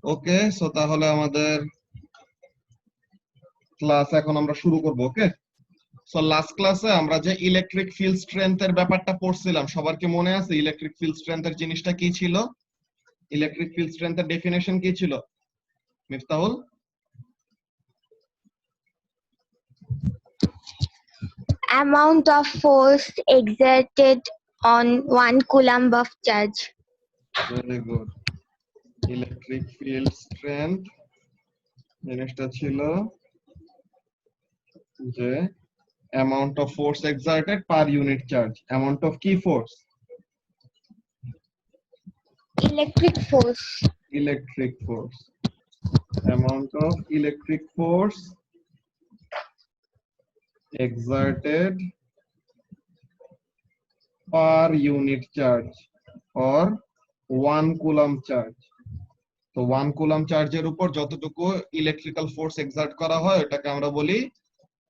ওকে, so তাহলে আমাদের class এখন আমরা শুরু করব। ওকে, সো লাস্ট ক্লাসে আমরা যে ইলেকট্রিক ফিল্ড স্ট্রেংথের ব্যাপারটা পড়ছিলাম, সবার কি মনে আছে ইলেকট্রিক ফিল্ড স্ট্রেংথের জিনিসটা কি ছিল? ইলেকট্রিক ফিল্ড স্ট্রেংথের ডেফিনেশন কি ছিল Miftahul? Amount of force exerted on 1 coulomb of charge. Very good. Electric field strength জিনিসটা ছিল যে amount of force exerted per unit charge. Amount of কি force? Electric force. Electric force. Amount of electric force exerted per unit charge or 1 coulomb charge. তো 1 coulomb চার্জের উপর যতটুকু electrical force excerpt করা হয় ওটাকে আমরা বলি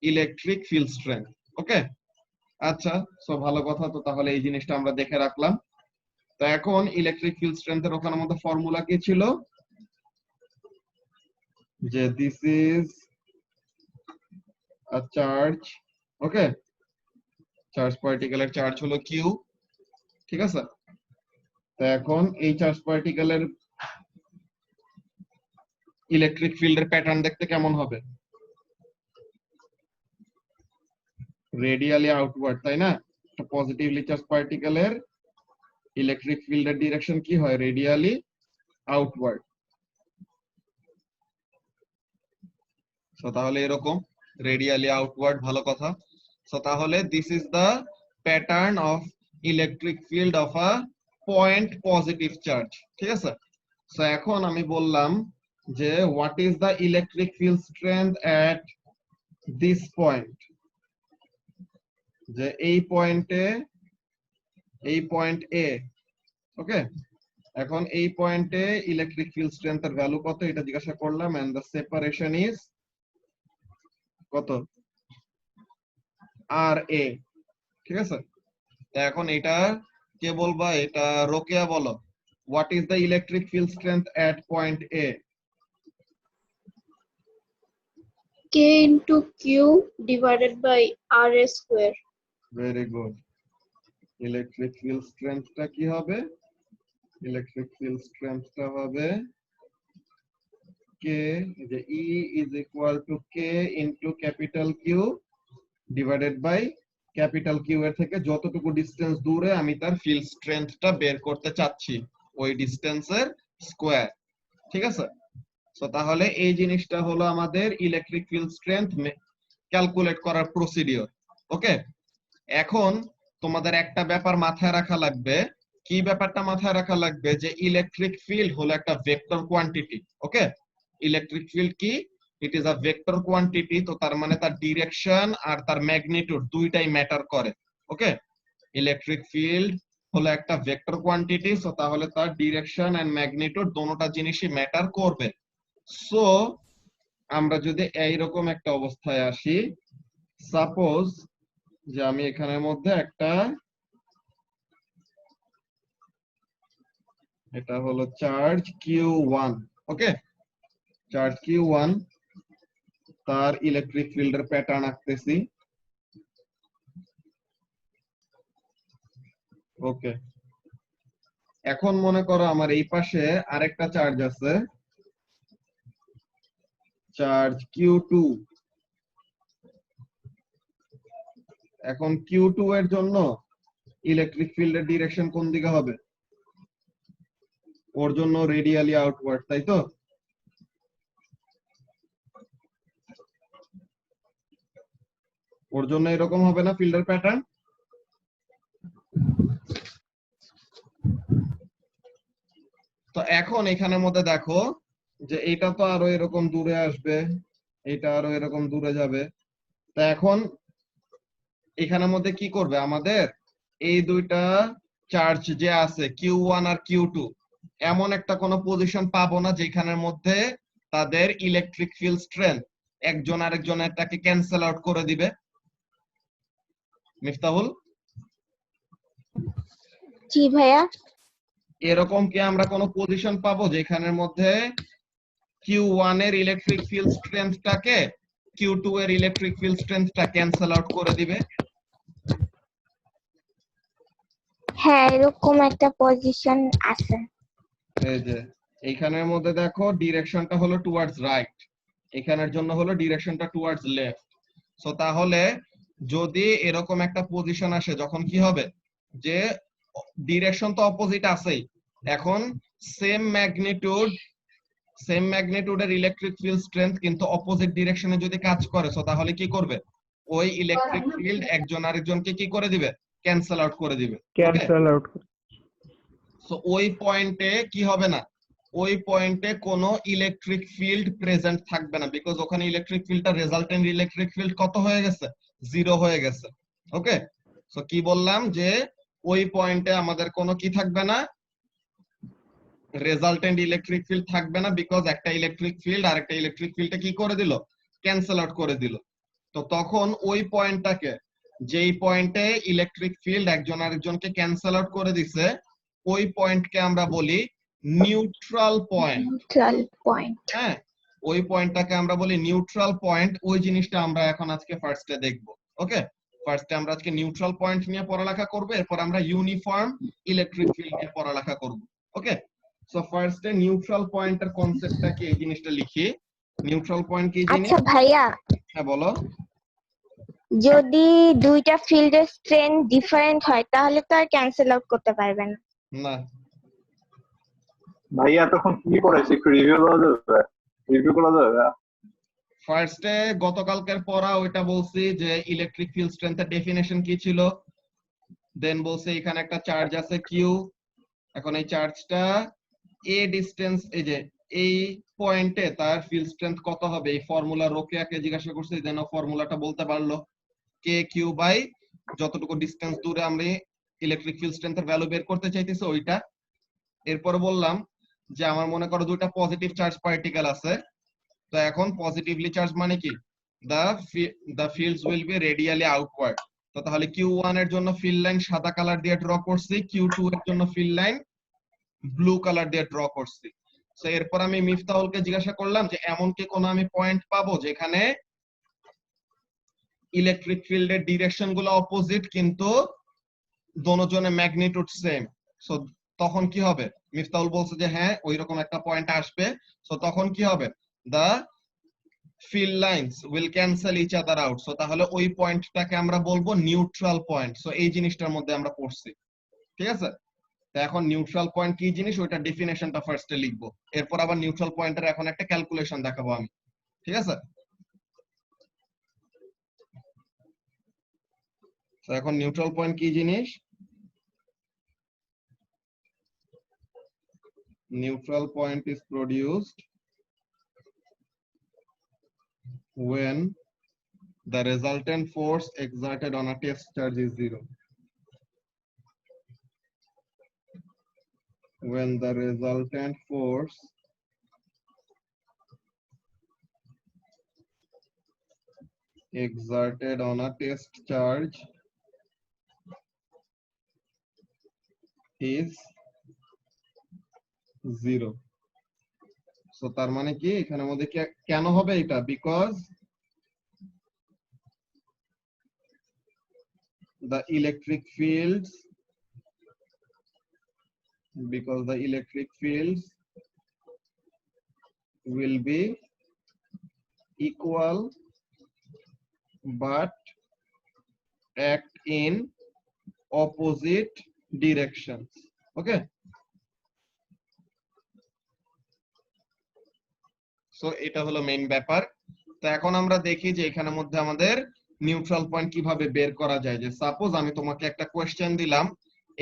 ইলেকট্রিক ফিল্ড স্ট্রেংথ। ওকে, আচ্ছা, সো ভালো কথা। তো তাহলে এই জিনিসটা আমরা দেখে রাখলাম। তো এখন ইলেকট্রিক ফিল্ড স্ট্রেংথের ওখানে মধ্যে ফর্মুলা কি ছিল? যে this is a charge. Okay, charge পার্টিকেলের চার্জ হলো কিউ, ঠিক আছে? তো এখন এই চার্জ পার্টিকেলের ইলেকট্রিক ফিল্ডের প্যাটার্ন দেখতে কেমন হবে? রেডিয়ালি আউটওয়ার্ড, তাই না? একটা পজিটিভলি চার্জ পার্টিকেলের ইলেকট্রিক ফিল্ডের ডিরেকশন কি হয়? Radially outward. সো তাহলে এরকম রেডিয়ালি আউটওয়ার্ড, ভালো কথা। সো তাহলে this is the pattern of electric field of a point positive charge, ঠিক আছে? সো এখন আমি বললাম যে what is the electric field strength at this point, যে এই পয়েন্টে, এই পয়েন্ট এ। ওকে, এখন এই পয়েন্টে ইলেকট্রিক ফিল্ড স্ট্রেংথের ভ্যালু কত এটা জিজ্ঞাসা করলাম, এন্ড দ্য সেপারেশন ইজ কত? আর এ, ঠিক আছে? এখন এটা কে বলবা? এটা রোকেয়া বলো। What is the electric field strength at point A? K into Q divided by RA square. Very good. Electric field স্ট্রেংথটা কি হবে? ইলেকট্রিক ফিল্ড স্ট্রেংথটা হবে K, যে E is equal to K into capital Q divided by capital Q এর থেকে যতটুকু distance দূরে আমি তার ফিল্ড স্ট্রেংথটা বের করতে চাচ্ছি, ওই ডিসটেন্সের স্কয়ার, ঠিক আছে? সো তাহলে এই জিনিসটা হলো আমাদের ইলেকট্রিক ফিল্ড স্ট্রেংথ ক্যালকুলেট করার প্রসিডিওর। ওকে, এখন তোমাদের একটা ব্যাপার মাথায় রাখা লাগবে। কি ব্যাপারটা মাথায় রাখা লাগবে? যে ইলেকট্রিক ফিল্ড হলো একটা ভেক্টর কোয়ান্টিটি। ওকে, ইলেকট্রিক ফিল্ড কি? It is a vector quantity. তো তার মানে তার ডিরেকশন আর তার ম্যাগনিটিউড দুইটাই ম্যাটার করে। ওকে, ইলেকট্রিক ফিল্ড হলো একটা ভেক্টর কোয়ান্টিটি, সো তাহলে তার ডিরেকশন এন্ড ম্যাগনিটিউড দুটোটা জিনিসই ম্যাটার করবে। সো আমরা যদি এইরকম একটা অবস্থায় আসি, সাপোজ যে আমি এখানের মধ্যে একটা, এটা হলো চার্জ Q1। ওকে, চার্জ Q1, তার ইলেকট্রিক ফিল্ডের প্যাটার্ন আঁকতেছি। ওকে, এখন মনে করো আমার এই পাশে আরেকটা চার্জ আছে, চার্জ Q2। এখন Q2 এর জন্য ইলেকট্রিক ফিল্ডের ডিরেকশন কোন দিকে হবে? ওর জন্য রেডিয়ালি আউটওয়ার্ড, তাই তো? ওর জন্য এরকম হবে না ফিল্ডের প্যাটার্ন? তো এখন এখানের মধ্যে দেখো যে এটা তো আরো এরকম দূরে আসবে, এটা আরো এরকম দূরে যাবে। তা এখন এখানের মধ্যে কি করবে? আমাদের এই দুইটা চার্জ যে আছে Q1 আর Q2, এমন একটা কোনো পজিশন পাবো না যেখানের মধ্যে তাদের ইলেকট্রিক ফিল্ড স্ট্রেংথ একজন আরেকজনেরটাকে ক্যান্সেল আউট করে দিবে। মিফতাহুল, জি ভাইয়া। এরকম কি আমরা কোনো পজিশন পাবো যেখানের মধ্যে Q1 এর ইলেকট্রিক ফিল্ড স্ট্রেংথটাকে Q2 এর ইলেকট্রিক ফিল্ড স্ট্রেংথটা ক্যান্সেল আউট করে দিবে। হ্যাঁ, এরকম একটা পজিশন আছে। এই যে এইখানের মধ্যে দেখো ডিরেকশনটা হলো টুয়ার্ডস রাইট, এখানের জন্য হলো ডিরেকশনটা টুয়ার্ডস লেফট। সো তাহলে যদি এরকম একটা পজিশন আসে, যখন কি হবে যে ডিরেকশন তো অপোজিট আছেই, এখন সেম ম্যাগনিটিউডের ইলেকট্রিক ফিল্ড স্ট্রেংথ কিন্তু অপোজিট ডিরেকশনে যদি কাজ করে, সো তাহলে কি করবে, ওই ইলেকট্রিক ফিল্ড একজন আরেকজনকে কি করে দিবে, ক্যান্সেল আউট করে দিবে। Cancel out. সো ওই পয়েন্টে কি হবে না, ওই পয়েন্টে কোনো ইলেকট্রিক ফিল্ড প্রেজেন্ট থাকবে না, বিকজ ওখানে ইলেকট্রিক ফিল্ডটা রেজাল্টেন্ট ইলেকট্রিক ফিল্ড কত হয়ে গেছে, 0 হয়ে গেছে। ওকে, সো কি বললাম যে ওই পয়েন্টে আমাদের কোনো কি থাকবে না, রেজাল্টেন্ট ইলেকট্রিক ফিল্ড থাকবে না, বিকজ একটা ইলেকট্রিক ফিল্ড আরেকটা ইলেকট্রিক ফিল্ডে কি করে দিল, ক্যান্সেল আউট করে দিল। তো তখন ওই পয়েন্টটাকে, যেই পয়েন্টে ইলেকট্রিক ফিল্ড একজন আরেকজনকে ক্যান্সেল আউট করে দিছে, ওই পয়েন্টকে আমরা বলি নিউট্রাল পয়েন্ট। Neutral point. হ্যাঁ, ওই পয়েন্টটাকে আমরা বলি নিউট্রাল পয়েন্ট। ওই জিনিসটা আমরা এখন আজকে ফার্স্টে দেখব। ওকে, ফার্স্টে আমরা আজকে নিউট্রাল পয়েন্ট নিয়ে পড়ালেখা করব, এরপর আমরা ইউনিফর্ম ইলেকট্রিক ফিল্ড নিয়ে পড়ালেখা করব। ওকে, সো ফার্স্টে নিউট্রাল পয়েন্টের কনসেপ্টটা কি, এই জিনিসটা লিখি। নিউট্রাল পয়েন্ট কি জিনিস? আচ্ছা ভাইয়া, হ্যাঁ বলো। যদি দুইটা ফিল্ডের স্ট্রেংথ ডিফারেন্ট হয় তাহলে তো আর ক্যান্সেল আউট করতে পারবে না। না, ভাইয়া এতক্ষণ কি পড়াইছে, একটু রিভিউ করা যাবে? ফার্স্টে গতকালকের পড়া ওইটা বলছি যে ইলেকট্রিক ফিল্ড স্ট্রেংথের ডেফিনেশন কি ছিল, দেন বলছে এখানে একটা চার্জ আছে কিউ, এখন এই চার্জটা এ ডিসটেন্স, এই যে এই পয়েন্টে তার ফিল্ড স্ট্রেংথ কত হবে, এই ফর্মুলা রোকেয়াকে জিজ্ঞাসা করছে, দেন ফর্মুলাটা বলতে পারলো, কে কিউ বাই যতটুকু ডিসটেন্স দূরে আমরা ইলেকট্রিক ফিল্ড স্ট্রেংথের ভ্যালু বের করতে চাইতেছি ওইটা। এরপর বললাম যে আমার মনে করো দুইটা পজিটিভ চার্জ পার্টিকেল আছে, তো এখন পজিটিভলি চার্জ মানে কি, the fields will be radially outward। তো তাহলে Q1 এর জন্য ফিল্ড লাইন সাদা কালার দিয়ে ড্র করছি, Q2 এর জন্য ফিল্ড লাইন ব্লু কালার দিয়ে ড্র করছি। তো এরপর আমি মিফতাহুলকে জিজ্ঞাসা করলাম যে এমন কি কোনো আমি পয়েন্ট পাবো যেখানে ইলেকট্রিক ফিল্ডের ডিরেকশন গুলো অপোজিট কিন্তু দোনোজনের ম্যাগনিটিউড সেম। সো তখন কি হবে, মিফতাহুল বলছে যে হ্যাঁ ওইরকম একটা পয়েন্ট আসবে। সো তখন কি হবে, দা field lines will cancel each other out। So তাহলে ওই পয়েন্টটাকে আমরা বলবো নিউট্রাল পয়েন্ট। সো এই জিনিসটার মধ্যে আমরা পড়ছি, ঠিক আছে। তো এখন নিউট্রাল পয়েন্ট কি জিনিস ওইটা ডেফিনেশনটা ফার্স্টে লিখবো, এরপর আবার নিউট্রাল পয়েন্টের এখন একটা ক্যালকুলেশন দেখাবো আমি, ঠিক আছে। তো এখন নিউট্রাল পয়েন্ট কি জিনিস, neutral point is produced when the resultant force exerted on a test charge is 0. When the resultant force exerted on a test charge is 0। So তার মানে কি এখানের মধ্যে কেন হবে এটা, because the electric fields will be equal but act in opposite directions। Okay, so এটা হলো মেইন ব্যাপার। তো এখন আমরা দেখি যে এখানের মধ্যে আমাদের নিউট্রাল পয়েন্ট কিভাবে বের করা যায়। যে সাপোজ আমি তোমাকে একটা কোশ্চেন দিলাম,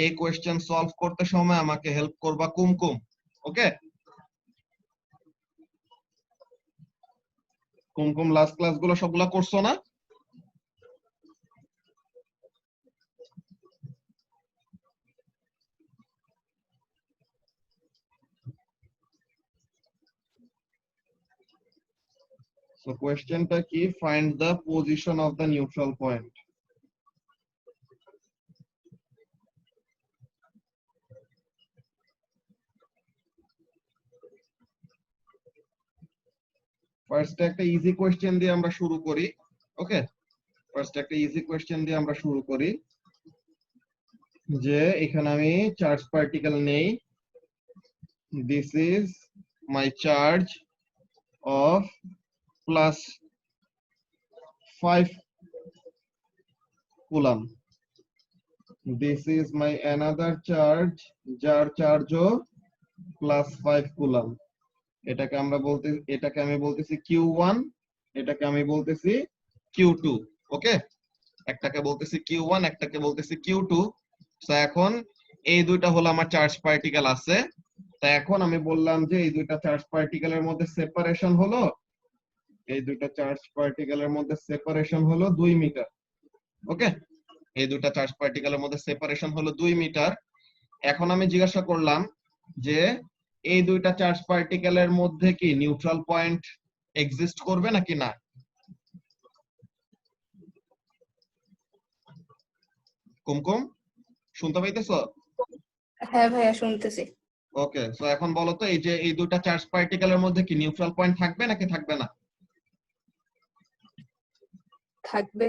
এই কোশ্চেন সলভ করতে সময় আমাকে হেল্প করবা কুমকুম। ওকে, কুমকুম লাস্ট ক্লাসগুলো সবগুলা করছো না? সো কোশ্চেনটা কি, find the position of the neutral point. First একটা ইজি কোশ্চেন দিয়ে আমরা শুরু করি। ওকে, ফার্স্ট একটা ইজি কোশ্চেন দিয়ে আমরা শুরু করি, যে এখানে আমি চার্জ পার্টিকেল নেই। This is my charge of +5 column. This is my another charge, যার চার্জও +5 কুলাম। এটাকে আমি বলতেছি Q1, এটাকে আমি বলতেছি Q2। ওকে, একটাকে বলতেছি Q1, একটাকে বলতেছি Q2। তো এখন এই দুইটা হলো আমার চার্জ পার্টিকেল আছে। তো এখন আমি বললাম যে এই দুইটা চার্জ পার্টিকেলের মধ্যে সেপারেশন হলো, এই দুইটা চার্জ পার্টিকেলের মধ্যে সেপারেশন হলো 2 মিটার। ওকে, এই দুইটা চার্জ পার্টিকেলের মধ্যে সেপারেশন হলো 2 মিটার। এখন আমি জিজ্ঞাসা করলাম যে এই দুইটা চার্জ পার্টিকেলের মধ্যে কি নিউট্রাল পয়েন্ট এক্সিস্ট করবে নাকি না? কুমকুম, শুনতে পাইতেছো? হ্যাঁ ভাইয়া শুনতেছি। ওকে, সো এখন বলো তো, এই যে এই দুইটা চার্জ পার্টিকেলের মধ্যে কি নিউট্রাল পয়েন্ট থাকবে নাকি থাকবে না? থাকবে।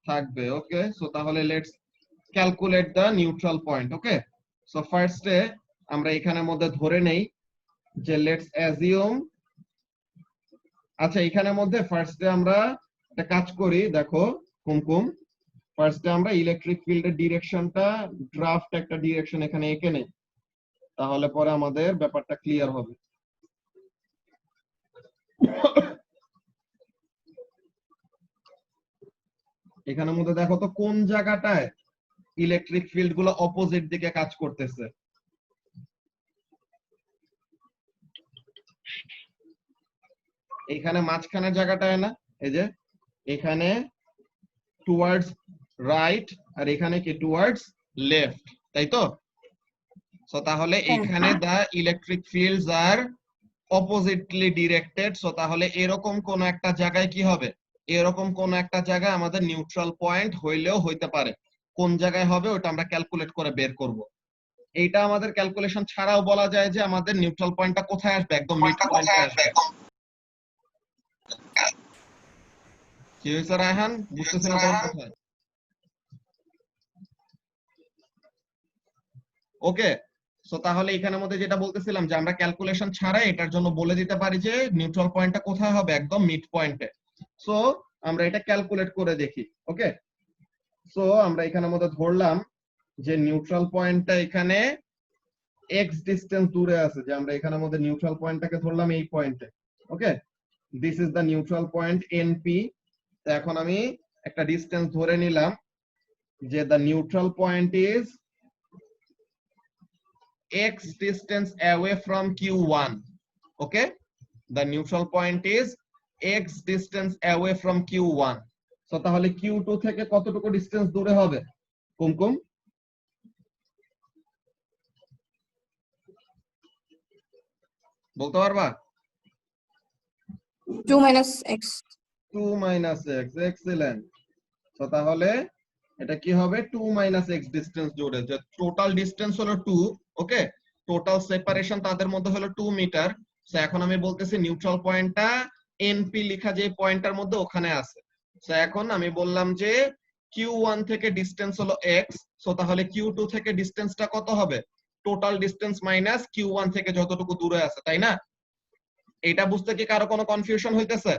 থাকবে। ওকে, সো তাহলে let's calculate the neutral point. Okay, so ফার্স্টে আমরা এখানের মধ্যে ধরে নেই যে লেটস অ্যাজিউম, আচ্ছা এখানের মধ্যে ফার্স্টে আমরা একটা কাজ করি, দেখো কুমকুম, ফার্স্টে আমরা ইলেকট্রিক ফিল্ডের ডিরেকশনটা, ড্রাফট একটা ডিরেকশন এখানে এঁকে নেই, তাহলে পরে আমাদের ব্যাপারটা ক্লিয়ার হবে। এখানের মধ্যে দেখো তো কোন জায়গাটায় ইলেকট্রিক ফিল্ড গুলো অপোজিট দিকে কাজ করতেছে। এখানে মাঝখানের জায়গাটায় না, এই যে এখানে টুয়ার্ডস রাইট আর এখানে কি টুয়ার্ডস লেফট, তাই তো? সো তাহলে এখানে the electric fields are oppositely directed. So তাহলে এরকম কোন একটা জায়গায় কি হবে, এরকম কোন একটা জায়গায় আমাদের নিউট্রাল পয়েন্ট হইলেও হইতে পারে। কোন জায়গায় হবে ওটা আমরা ক্যালকুলেট করে বের করব। এইটা আমাদের ক্যালকুলেশন ছাড়াও বলা যায় যে আমাদের নিউট্রাল পয়েন্টটা কোথায় আসবে, একদম মিড পয়েন্টে আসবে। কি হয়েছে রায়হান, বুঝতেছি না তোমার কথা। ওকে, সো তাহলে এখানের মধ্যে যেটা বলতেছিলাম যে আমরা ক্যালকুলেশন ছাড়াই এটার জন্য বলে দিতে পারি যে নিউট্রাল পয়েন্টটা কোথায় হবে, একদম মিড পয়েন্টে। সো আমরা এটা ক্যালকুলেট করে দেখি। ওকে, সো আমরা এখানের মধ্যে ধরলাম যে নিউট্রাল পয়েন্টটা এখানে এক্স ডিসটেন্স দূরে আছে, যে আমরা এখানের মধ্যে নিউট্রাল পয়েন্টটাকে ধরলাম এই পয়েন্টে। Okay, this is the neutral point NP. এখন আমি একটা ডিসটেন্স ধরে নিলাম যে the neutral point is x distance away from Q1. Okay, the neutral point is x distance away from Q1. So তাহলে Q2 থেকে কতটুকু ডিসটেন্স দূরে হবে কুমকুম? বলতে পারবা? 2 - x। 2 - x, excellent. তো তাহলে এটা কি হবে, 2 - x ডিসটেন্স জুড়ে, যে টোটাল ডিসটেন্স হলো 2। ওকে, টোটাল সেপারেশন তাদের মধ্যে হলো 2 মিটার। সো এখন আমি বলতেছি নিউট্রাল পয়েন্টটা এনপি লেখা যে পয়েন্টটার মধ্যে ওখানে আছে। সো এখন আমি বললাম যে Q1 থেকে ডিসটেন্স হলো x, সো তাহলে Q2 থেকে ডিসটেন্সটা কত হবে, টোটাল ডিসটেন্স মাইনাস Q1 থেকে যতটুকু দূরে আছে, তাই না? এটা বুঝতে কি কারো কোনো কনফিউশন হইতেছে?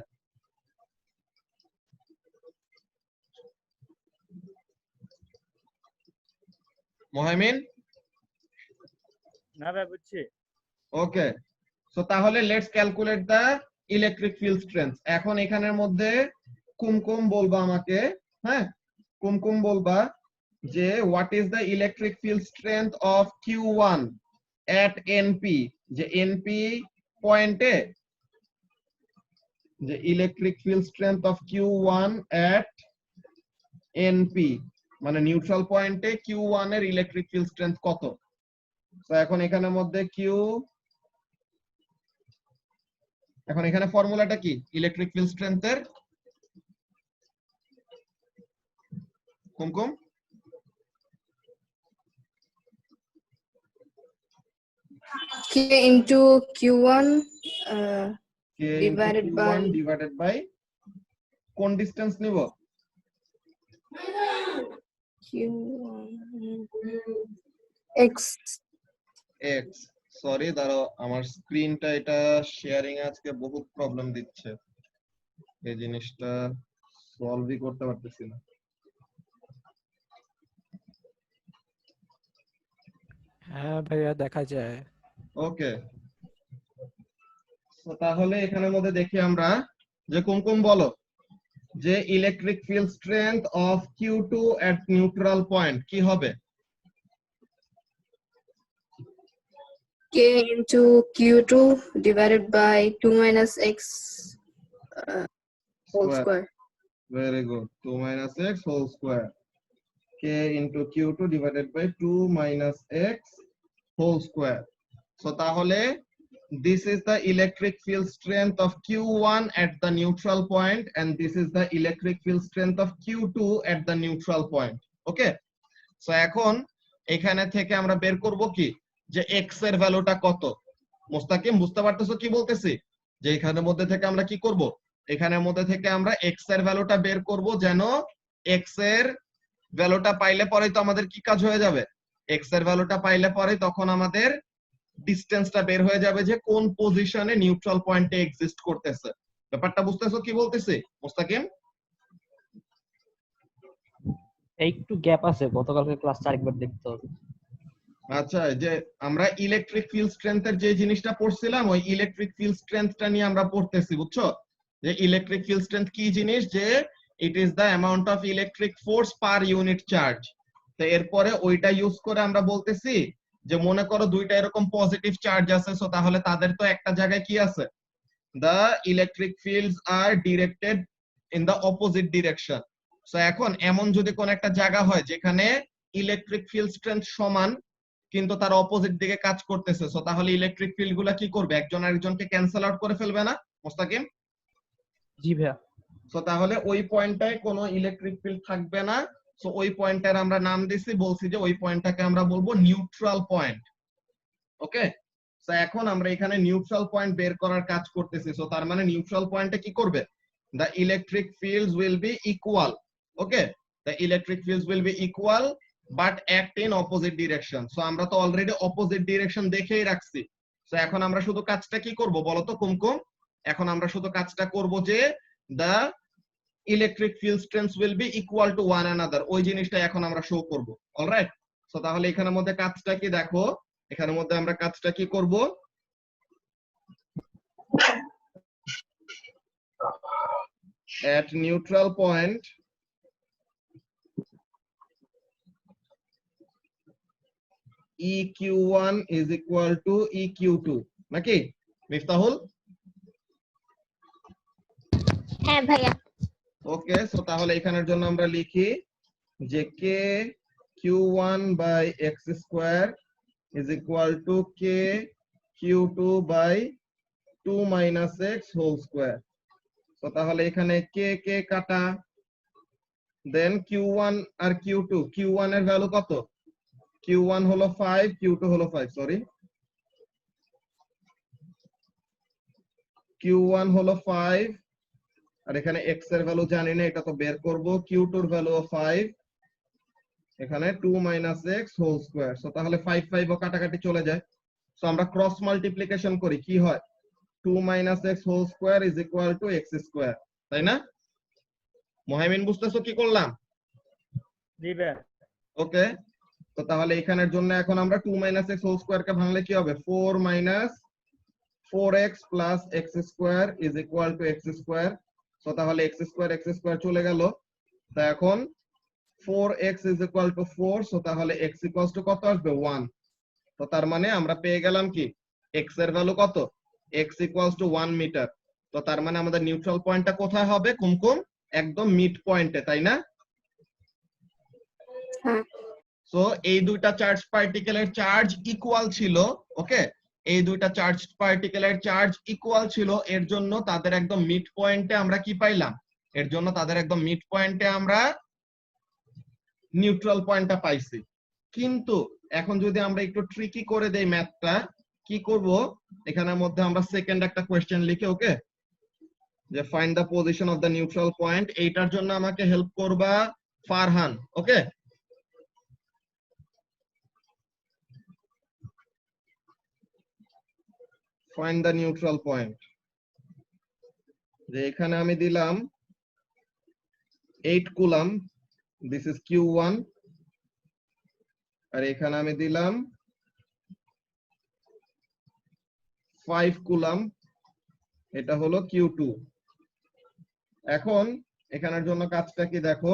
মোহামিন? না ভাই বুঝছি। ওকে, সো তাহলে let's calculate the electric field strength. এখন এখানের মধ্যে কুমকুম বলবা আমাকে, হ্যাঁ কুমকুম বলবা যে what is the electric field strength of Q1 at NP, যে এনপি পয়েন্টে, যে electric field strength of Q1 at NP মানে নিউট্রাল পয়েন্টে Q1 এর ইলেকট্রিক ফিল্ড স্ট্রেংথ কত। তো এখন এখানের মধ্যে এখন এখানে ফর্মুলাটা কি electric field স্ট্রেংথের Kumkum? K into Q1 k into Divided q1 by- divided by কোন ডিসটেন্স নিব? X. x। সরি দাঁড়াও, আমার স্ক্রিনটা এটা শেয়ারিং আজকে বহুত প্রবলেম দিচ্ছে, এই জিনিসটা সলভই করতে পারতেছি না। হ্যাঁ ভাইয়া দেখা যায়। ওকে, তাহলে এখানের মধ্যে দেখি আমরা যে কোন কোন বলো যে electric field strength of Q2 at neutral point কি হবে? K into Q2 divided by 2 minus X whole square. Very good. 2 minus x whole square. K into Q2 divided by 2 minus x whole square. So তাহলে this is the electric field strength of Q1 at the neutral point and this is the electric field strength of Q2 at the neutral point. Okay? So এখন এখানে থেকে আমরা বের করব কি যে x এর ভ্যালুটা কত? মুস্তাকিম বুঝতে পারতেছো কি বলতেছি? যে এখানের মধ্যে থেকে আমরা কি করব? এখানের মধ্যে থেকে আমরা x এর ভ্যালুটা বের করব, যেন x এর ভ্যালুটা পাইলে পরেই তো আমাদের কি কাজ হয়ে যাবে? x এর ভ্যালুটা পাইলে পরে তখন আমাদের ডিসটেন্সটা বের হয়ে যাবে যে কোন পজিশনে নিউট্রাল পয়েন্টে এক্সিস্ট করতেছে। ব্যাপারটা বুঝতেছো কি বলতেছি মুস্তাকিম? একটু গ্যাপ আছে, গতকালকে ক্লাস আরেকবার দেখতে হবে। আচ্ছা, যে আমরা ইলেকট্রিক ফিল্ড স্ট্রেংথের যে জিনিসটা পড়ছিলাম ওই ইলেকট্রিক ফিল্ড স্ট্রেংথটা নিয়ে আমরা পড়তেছি, বুঝছো? যে ইলেকট্রিক ফিল্ড স্ট্রেংথ কি জিনিস, যে it is the amount of electric force per unit charge. তো এরপরে ওইটা ইউজ করে আমরা বলতেছি যে মনে করো দুইটা এরকম পজিটিভ চার্জ আছে, সো তাহলে তাদের তো একটা জায়গায় কি আছে, the electric fields are directed in the opposite direction. So এখন এমন যদি কোন একটা জায়গা হয় যেখানে ইলেকট্রিক ফিল্ড স্ট্রেংথ সমান কিন্তু তার অপোজিট দিকে কাজ করতেছে, সো তাহলে ইলেকট্রিক ফিল্ড গুলা কি করবে? একজন আরেকজনকে ক্যান্সেল আউট করে ফেলবে না মুস্তাকিম? জি ভাইয়া। সো তাহলে ওই পয়েন্টটায় কোনো ইলেকট্রিক ফিল্ড থাকবে না। সো ওই পয়েন্টের আমরা নাম দিছি, বলছি যে ওই পয়েন্টটাকে আমরা বলবো নিউট্রাল পয়েন্ট। ওকে, সো এখন আমরা এখানে নিউট্রাল পয়েন্ট বের করার কাজ করতেছি। সো তার মানে নিউট্রাল পয়েন্টে কি করবে? the electric fields will be equal. Okay, the electric fields will be equal but act in opposite direction. So আমরা তো অলরেডি অপোজিট ডিরেকশন দেখেই রাখছি। সো এখন আমরা শুধু কাজটা কি করব বলো তো কুমকুম? এখন আমরা শুধু কাজটা করব যে the electric field strengths will be equal to one another, ওই জিনিসটা এখন আমরা শো করব। অলরাইট, সো তাহলে এখানের মধ্যে কাজটা কি দেখো, এখানের মধ্যে আমরা কাজটা কি করব? at neutral point EQ1 is equal to EQ2, নাকি মিফতাহুল? হ্যাঁ ভাইয়া। ওকে, সো তাহলে এখানের জন্য আমরা লিখি যে k q1 by x square is equal to k q2 by 2 minus x whole square. So তাহলে এখানে k k কাটা, দেন q1 আর q2, q1 এর ভ্যালু কত? q1 হলো 5, q2 হলো 5, সরি q1 হলো 5 আর এখানে x এর ভ্যালু জানি না, এটা তো বের করব। q2 এর ভ্যালু 5, এখানে 2 minus x whole square. So তাহলে 5 5 ও কাটাকাটি চলে যায়। সো আমরা ক্রস মাল্টিপ্লিকেশন করি, কি হয়? 2 minus x whole square is equal to x square, তাই না? মোহাইমিন বুঝতেছো কি করলাম? জি ভাইয়া। ওকে, তো তাহলে এখানের জন্য এখন আমরা 2 minus x whole square কে ভাঙলে কি হবে? 4 minus 4x plus x square is equal to x square. So তাহলে x square চলে গেল। তা এখন 4x is equal to 4, so তাহলে x equals to কত আসবে? 1। তো তার মানে আমরা পেয়ে গেলাম কি x এর ভ্যালু কত? x equals to 1 metre. তো তার মানে আমাদের নিউট্রাল পয়েন্টটা কোথায় হবে কুমকুম? একদম মিড পয়েন্টে, তাই না? হ্যাঁ। সো এই দুইটা চার্জ পার্টিকেলের চার্জ ইকুয়াল ছিল। ওকে, এই দুইটা চার্জ পার্টিকেলের চার্জ ইকুয়াল ছিল, এর জন্য তাদের একদম মিড পয়েন্টে আমরা কি পাইলাম? এর জন্য তাদের একদম মিড পয়েন্টে আমরা নিউট্রাল পয়েন্টটা পাইছি। কিন্তু এখন যদি আমরা একটু ট্রিকি করে দেই ম্যাথটা, কি করব, এখানের মধ্যে আমরা সেকেন্ড একটা কোশ্চেন লিখে, ওকে, যে find the position of the neutral point, এইটার জন্য আমাকে হেল্প করবা ফারহান, ওকে। ফাইন্ড দ্য নিউট্রাল পয়েন্ট, যে এখানে আমি দিলাম 8 কুলাম, দিস ইজ Q1, আর এখানে আমি দিলাম 5 কুলাম, এটা হলো Q2। এখন এখানের জন্য কাজটা কি দেখো,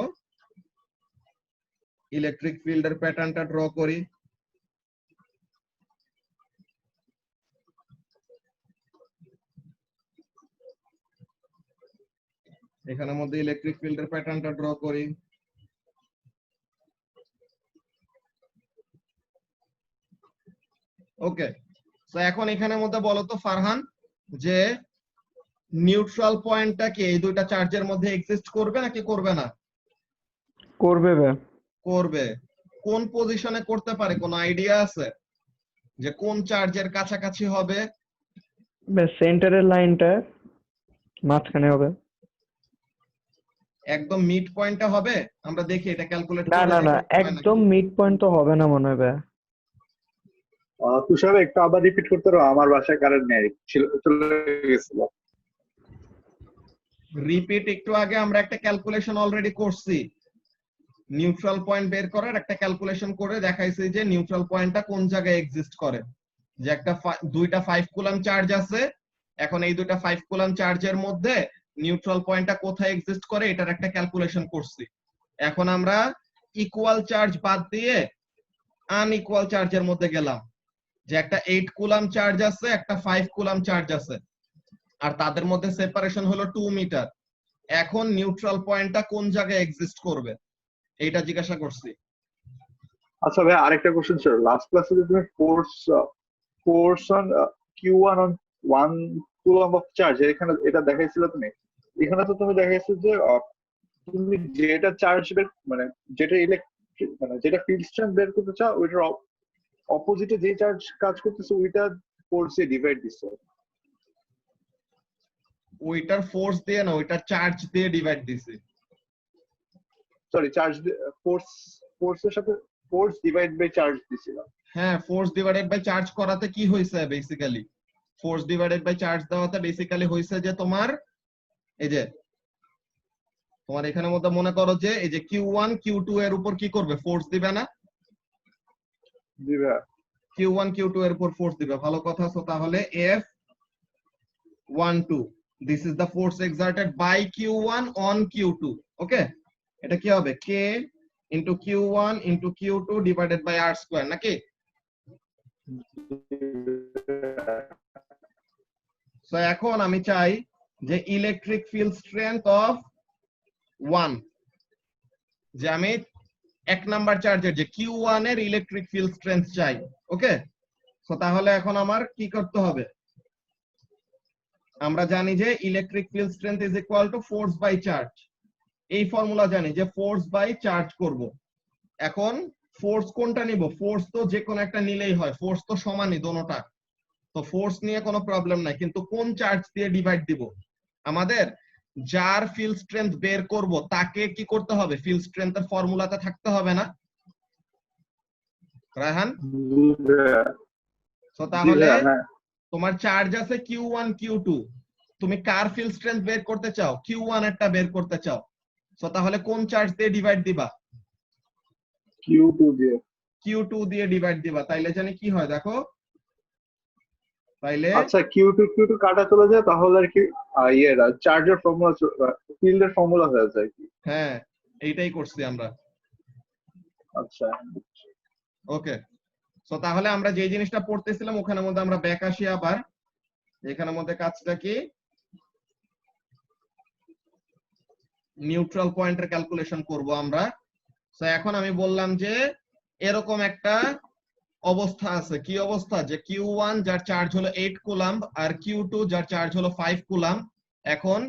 ইলেকট্রিক ফিল্ডের প্যাটার্নটা ড্র করি। এখানের মধ্যে ইলেকট্রিক ফিল্ডের প্যাটার্নটা ড্র করি। ওকে, তো এখন এখানের মধ্যে বলো তো ফারহান, যে নিউট্রাল পয়েন্টটা কি এই দুইটা চার্জের মধ্যে এক্সিস্ট করবে নাকি করবে না? করবে বে। করবে। কোন পজিশনে করতে পারে, কোন আইডিয়া আছে যে কোন চার্জের কাছাকাছি হবে? সেন্টারের লাইনটা মাঝখানে হবে। একদম মিড পয়েন্টটা হবে? আমরা দেখি এটা ক্যালকুলেট না করে না না, দেখি হয় নাকি। একদম মিড পয়েন্ট তো হবে না মনে হয় বে। তুষার একটু আবার রিপিট করতে পারো? আমার বাসায় কারেন্ট নেই, চলে গেছিল। রিপিট, একটু আগে আমরা একটা ক্যালকুলেশন অলরেডি করছি, নিউট্রাল পয়েন্ট বের করার একটা ক্যালকুলেশন করে দেখাইছি যে নিউট্রাল পয়েন্টটা কোন জায়গায় এক্সিস্ট করে। যে একটা দুইটা 5 কুলাম চার্জ আছে, এখন এই দুইটা 5 কুলাম চার্জের মধ্যে নিউট্রাল পয়েন্টটা কোথায় এক্সিস্ট করে এটার একটা ক্যালকুলেশন করছি। এখন আমরা ইকুয়াল চার্জ বাদ দিয়ে আনইকুয়াল চার্জের মধ্যে গেলাম, যে একটা 8 কুলাম চার্জ আছে, একটা 5 কুলাম চার্জ আছে, আর তাদের মধ্যে সেপারেশন হলো 2 মিটার। এখন নিউট্রাল পয়েন্টটা কোন জায়গায় এক্সিস্ট করবে এইটা জিজ্ঞাসা করছি। আচ্ছা ভাই, আরেকটা কোশ্চেন ছিল। লাস্ট ক্লাসে তুমি force on Q1 on 1 coulomb of charge এখানে এটা দেখাইছিল তুমি। এখানে তো তুমি দেখাইছো যে তুমি যেটা চার্জ বের মানে যেটা ইলেকট্রিক মানে যেটা ফিল্ড স্ট্রেংথ বের করতে চাও ওইটার অপোজিটে যে চার্জ কাজ করতেছে ওইটা ফোর্সে ডিভাইড দিছো। ওইটার ফোর্স দিয়ে না, ওইটার চার্জ দিয়ে ডিভাইড দিছি। সরি, চার্জ ফোর্সের সাথে ফোর্স ডিভাইড বাই চার্জ দিছিলাম। হ্যাঁ, ফোর্স ডিভাইডেড বাই চার্জ করাতে কি হয়েছে basically, force divided by charge দেওয়াতে বেসিক্যালি হয়েছে যে তোমার এই যে তোমার এখানের মধ্যে মনে করো যে এই যে Q1 Q2 এর উপর কি করবে, ফোর্স দিবে না? দিবা। Q1 Q2 এর উপর ফোর্স দিবে, ভালো কথা। সো তাহলে F12, this is the force exerted by Q1 on Q2, okay. এটা কি হবে, K into Q1 into Q2 divided by R square, নাকি? সো এখন আমি চাই যে ইলেকট্রিক ফিল্ড স্ট্রেংথ অফ 1, যে আমি এক নাম্বার চার্জের যে Q1 এর ইলেকট্রিক ফিল্ড স্ট্রেংথ চাই, ওকে। সো তাহলে এখন আমার কি করতে হবে, আমরা জানি যে electric field strength is equal to force by charge, এই ফর্মুলা জানি যে ফোর্স বাই চার্জ করব। এখন ফোর্স কোনটা নিব, ফোর্স তো যে কোনো একটা নিলেই হয়, ফোর্স তো সমানই দোনোটা, তো ফোর্স নিয়ে কোনো প্রবলেম নাই, কিন্তু কোন চার্জ দিয়ে ডিভাইড দিব? আমাদের যার ফিল্ড স্ট্রেংথ বের করব তাকে কি করতে হবে, ফিল্ড স্ট্রেংথের ফর্মুলাতে থাকতে হবে না রায়হান? তো তাহলে তোমার চার্জ আছে Q1 Q2, তুমি কার ফিল্ড স্ট্রেংথ বের করতে চাও, Q1 এরটা বের করতে চাও, তো তাহলে কোন চার্জ দিয়ে ডিভাইড দিবা? Q2 দিয়ে। Q2 দিয়ে ডিভাইড দিবা, তাইলে জানি কি হয় দেখো, তাইলে আচ্ছা Q2 কাটা চলে যায়, তাহলে আর কি ইয়েরা চার্জের ফর্মুলা ফিল্ডের ফর্মুলা হয়ে যায় কি? হ্যাঁ, এইটাই করছি আমরা। আচ্ছা, ওকে। সো তাহলে আমরা যে জিনিসটা পড়তেছিলাম ওখানের মধ্যে আমরা ব্যাক আসি আবার, এখানের মধ্যে কাজটা কি, নিউট্রাল পয়েন্টের ক্যালকুলেশন করব আমরা। সো এখন আমি বললাম যে এরকম একটা অবস্থা আছে, কি অবস্থা, যে Q1 যার চার্জ হলো 8 কুলাম আর Q2 যার চার্জ হলো 5 কুলাম। এখন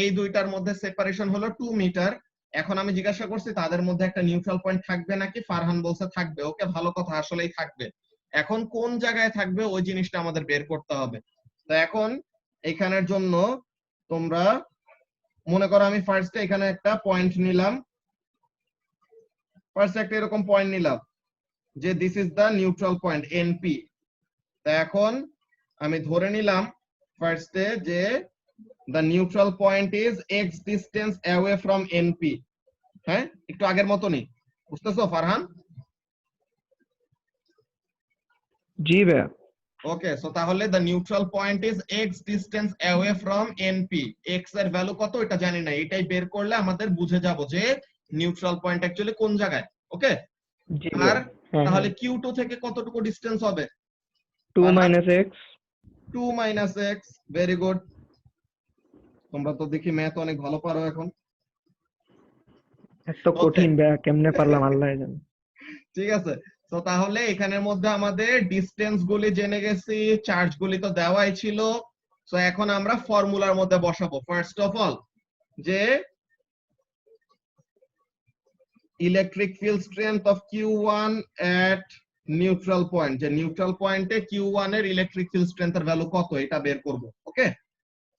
এই দুইটার মধ্যে সেপারেশন হলো 2 মিটার। এখন আমি জিজ্ঞাসা করছি তাদের মধ্যে একটা নিউট্রাল পয়েন্ট থাকবে নাকি, ফারহান বলছে থাকবে, ওকে, ভালো কথা, আসলেই থাকবে। এখন কোন জায়গায় থাকবে ওই জিনিসটা আমাদের বের করতে হবে। তো এখন এখানের জন্য তোমরা মনে করো আমি ফার্স্টে এখানে একটা পয়েন্ট নিলাম, ফার্স্ট একটা এরকম পয়েন্ট নিলাম যে this is the neutral point NP. তা এখন আমি ধরে নিলাম ফার্স্টে যে the neutral point is x distance away from np। হ্যাঁ, একটু আগের মতনই, বুঝতেছো ফারহান? জি ভাইয়া। ওকে, সো তাহলে the neutral point is x distance away from np। x এর ভ্যালু কত এটা জানি না, এটাই বের করলে আমাদের বুঝে যাব যে নিউট্রাল পয়েন্ট অ্যাকচুয়ালি কোন জায়গায়। ওকে, জি আর ভাইয়া। হ্যাঁ তাহলে q2 থেকে কতটুকু ডিসটেন্স হবে? 2 minus x। 2 minus x। Very good, তোমরা তো দেখি ম্যাথ অনেক ভালো পারো এখন। এত কঠিন ভাইয়া কেমনে পারলাম আল্লাহ জানে। ঠিক আছে, তো তাহলে এখানের মধ্যে আমাদের ডিসটেন্স গুলি জেনে গেছি, চার্জ গুলি তো দেওয়াই ছিল। তো এখন আমরা ফর্মুলার মধ্যে বসাবো। ফার্স্ট অফ অল যে electric field strength of Q1 at neutral point, যে নিউট্রাল পয়েন্টে Q1 এর ইলেকট্রিক ফিল্ড স্ট্রেংথের ভ্যালু কত এটা বের করব। ওকে,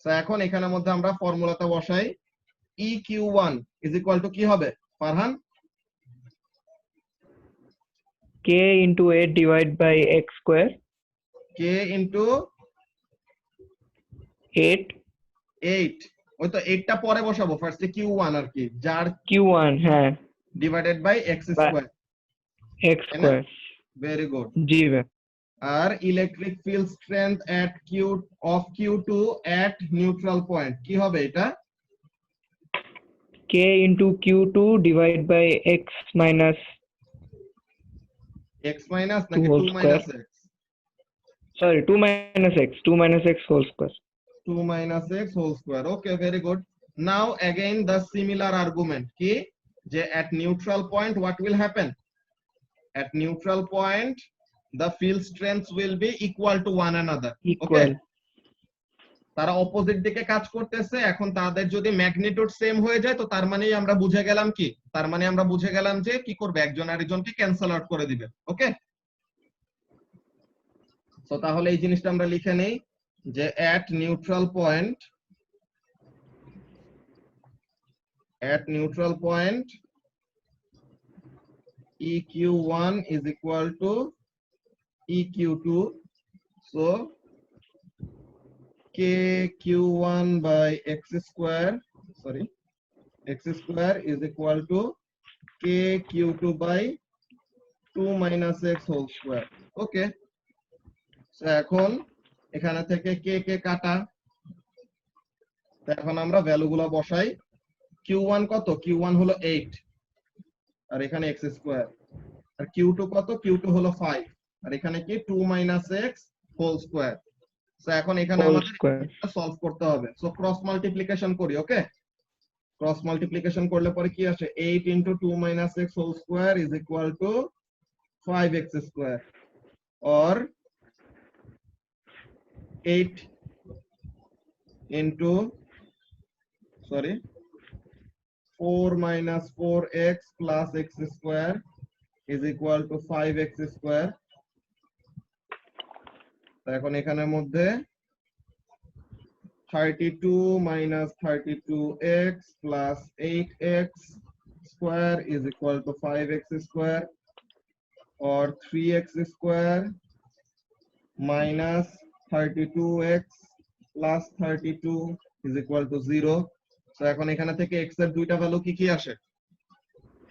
তো এখন এখানের মধ্যে আমরা ফর্মুলাটা বসাই। EQ1 ইজ ইকুয়াল টু কি হবে Farhan? k into 8 divided by x square। K into 8 8, ওই তো 8 টা পরে বসাবো, ফার্স্টে Q1 আর কি, যার q1 হ্যাঁ divided by x square. x square। Very good. জি ভাইয়া। আর electric field strength at Q2 at neutral point কি হবে এটা? k into q2 divided by x minus x minus নাকি whole 2 minus x? sorry 2 minus x whole square। 2 minus x whole square। Okay, very good. Now again the similar argument ki je at neutral point what will happen? At neutral point the field strengths will be equal to one another। equal। তারা opposite দিকে কাজ করতেছে, এখন তাদের যদি magnitude same হয়ে যায় তো তার মানেই আমরা বুঝে গেলাম কি, তার মানে আমরা বুঝে গেলাম যে কি করবে, একজন আরেকজনকে ক্যান্সেল আউট করে দিবে। ওকে, তো তাহলে এই জিনিসটা আমরা লিখে নেই যে at neutral point EQ1 is equal to EQ2, so KQ1 by x square is equal to KQ2 by 2 minus x whole square। ওকে, তো এখন এখানে থেকে কে কাটা, তো এখন আমরা ভ্যালুগুলো বসাই। Q1 কত? Q1 হলো 8 আর এখানে x স্কয়ার, আর Q2 কত? Q2 হলো 5 আর এখানে কি 2 minus x whole square. So এখন এখানে আমাদের এটা সলভ করতে হবে। সো ক্রস মাল্টিপ্লিকেশন করি। ওকে, ক্রস মাল্টিপ্লিকেশন করলে পরে কি আসে? 8 into 2 minus x whole square is equal to 5x square, or 8 into 4 minus 4x plus x square is equal to 5x square। এখন এখানের মধ্যে 32 minus 32x plus 8x square is equal to 5x square, or 3x square minus 32x plus 32 is equal to 0। তো এখন এখানে থেকে x এর দুইটা value কি কি আসে?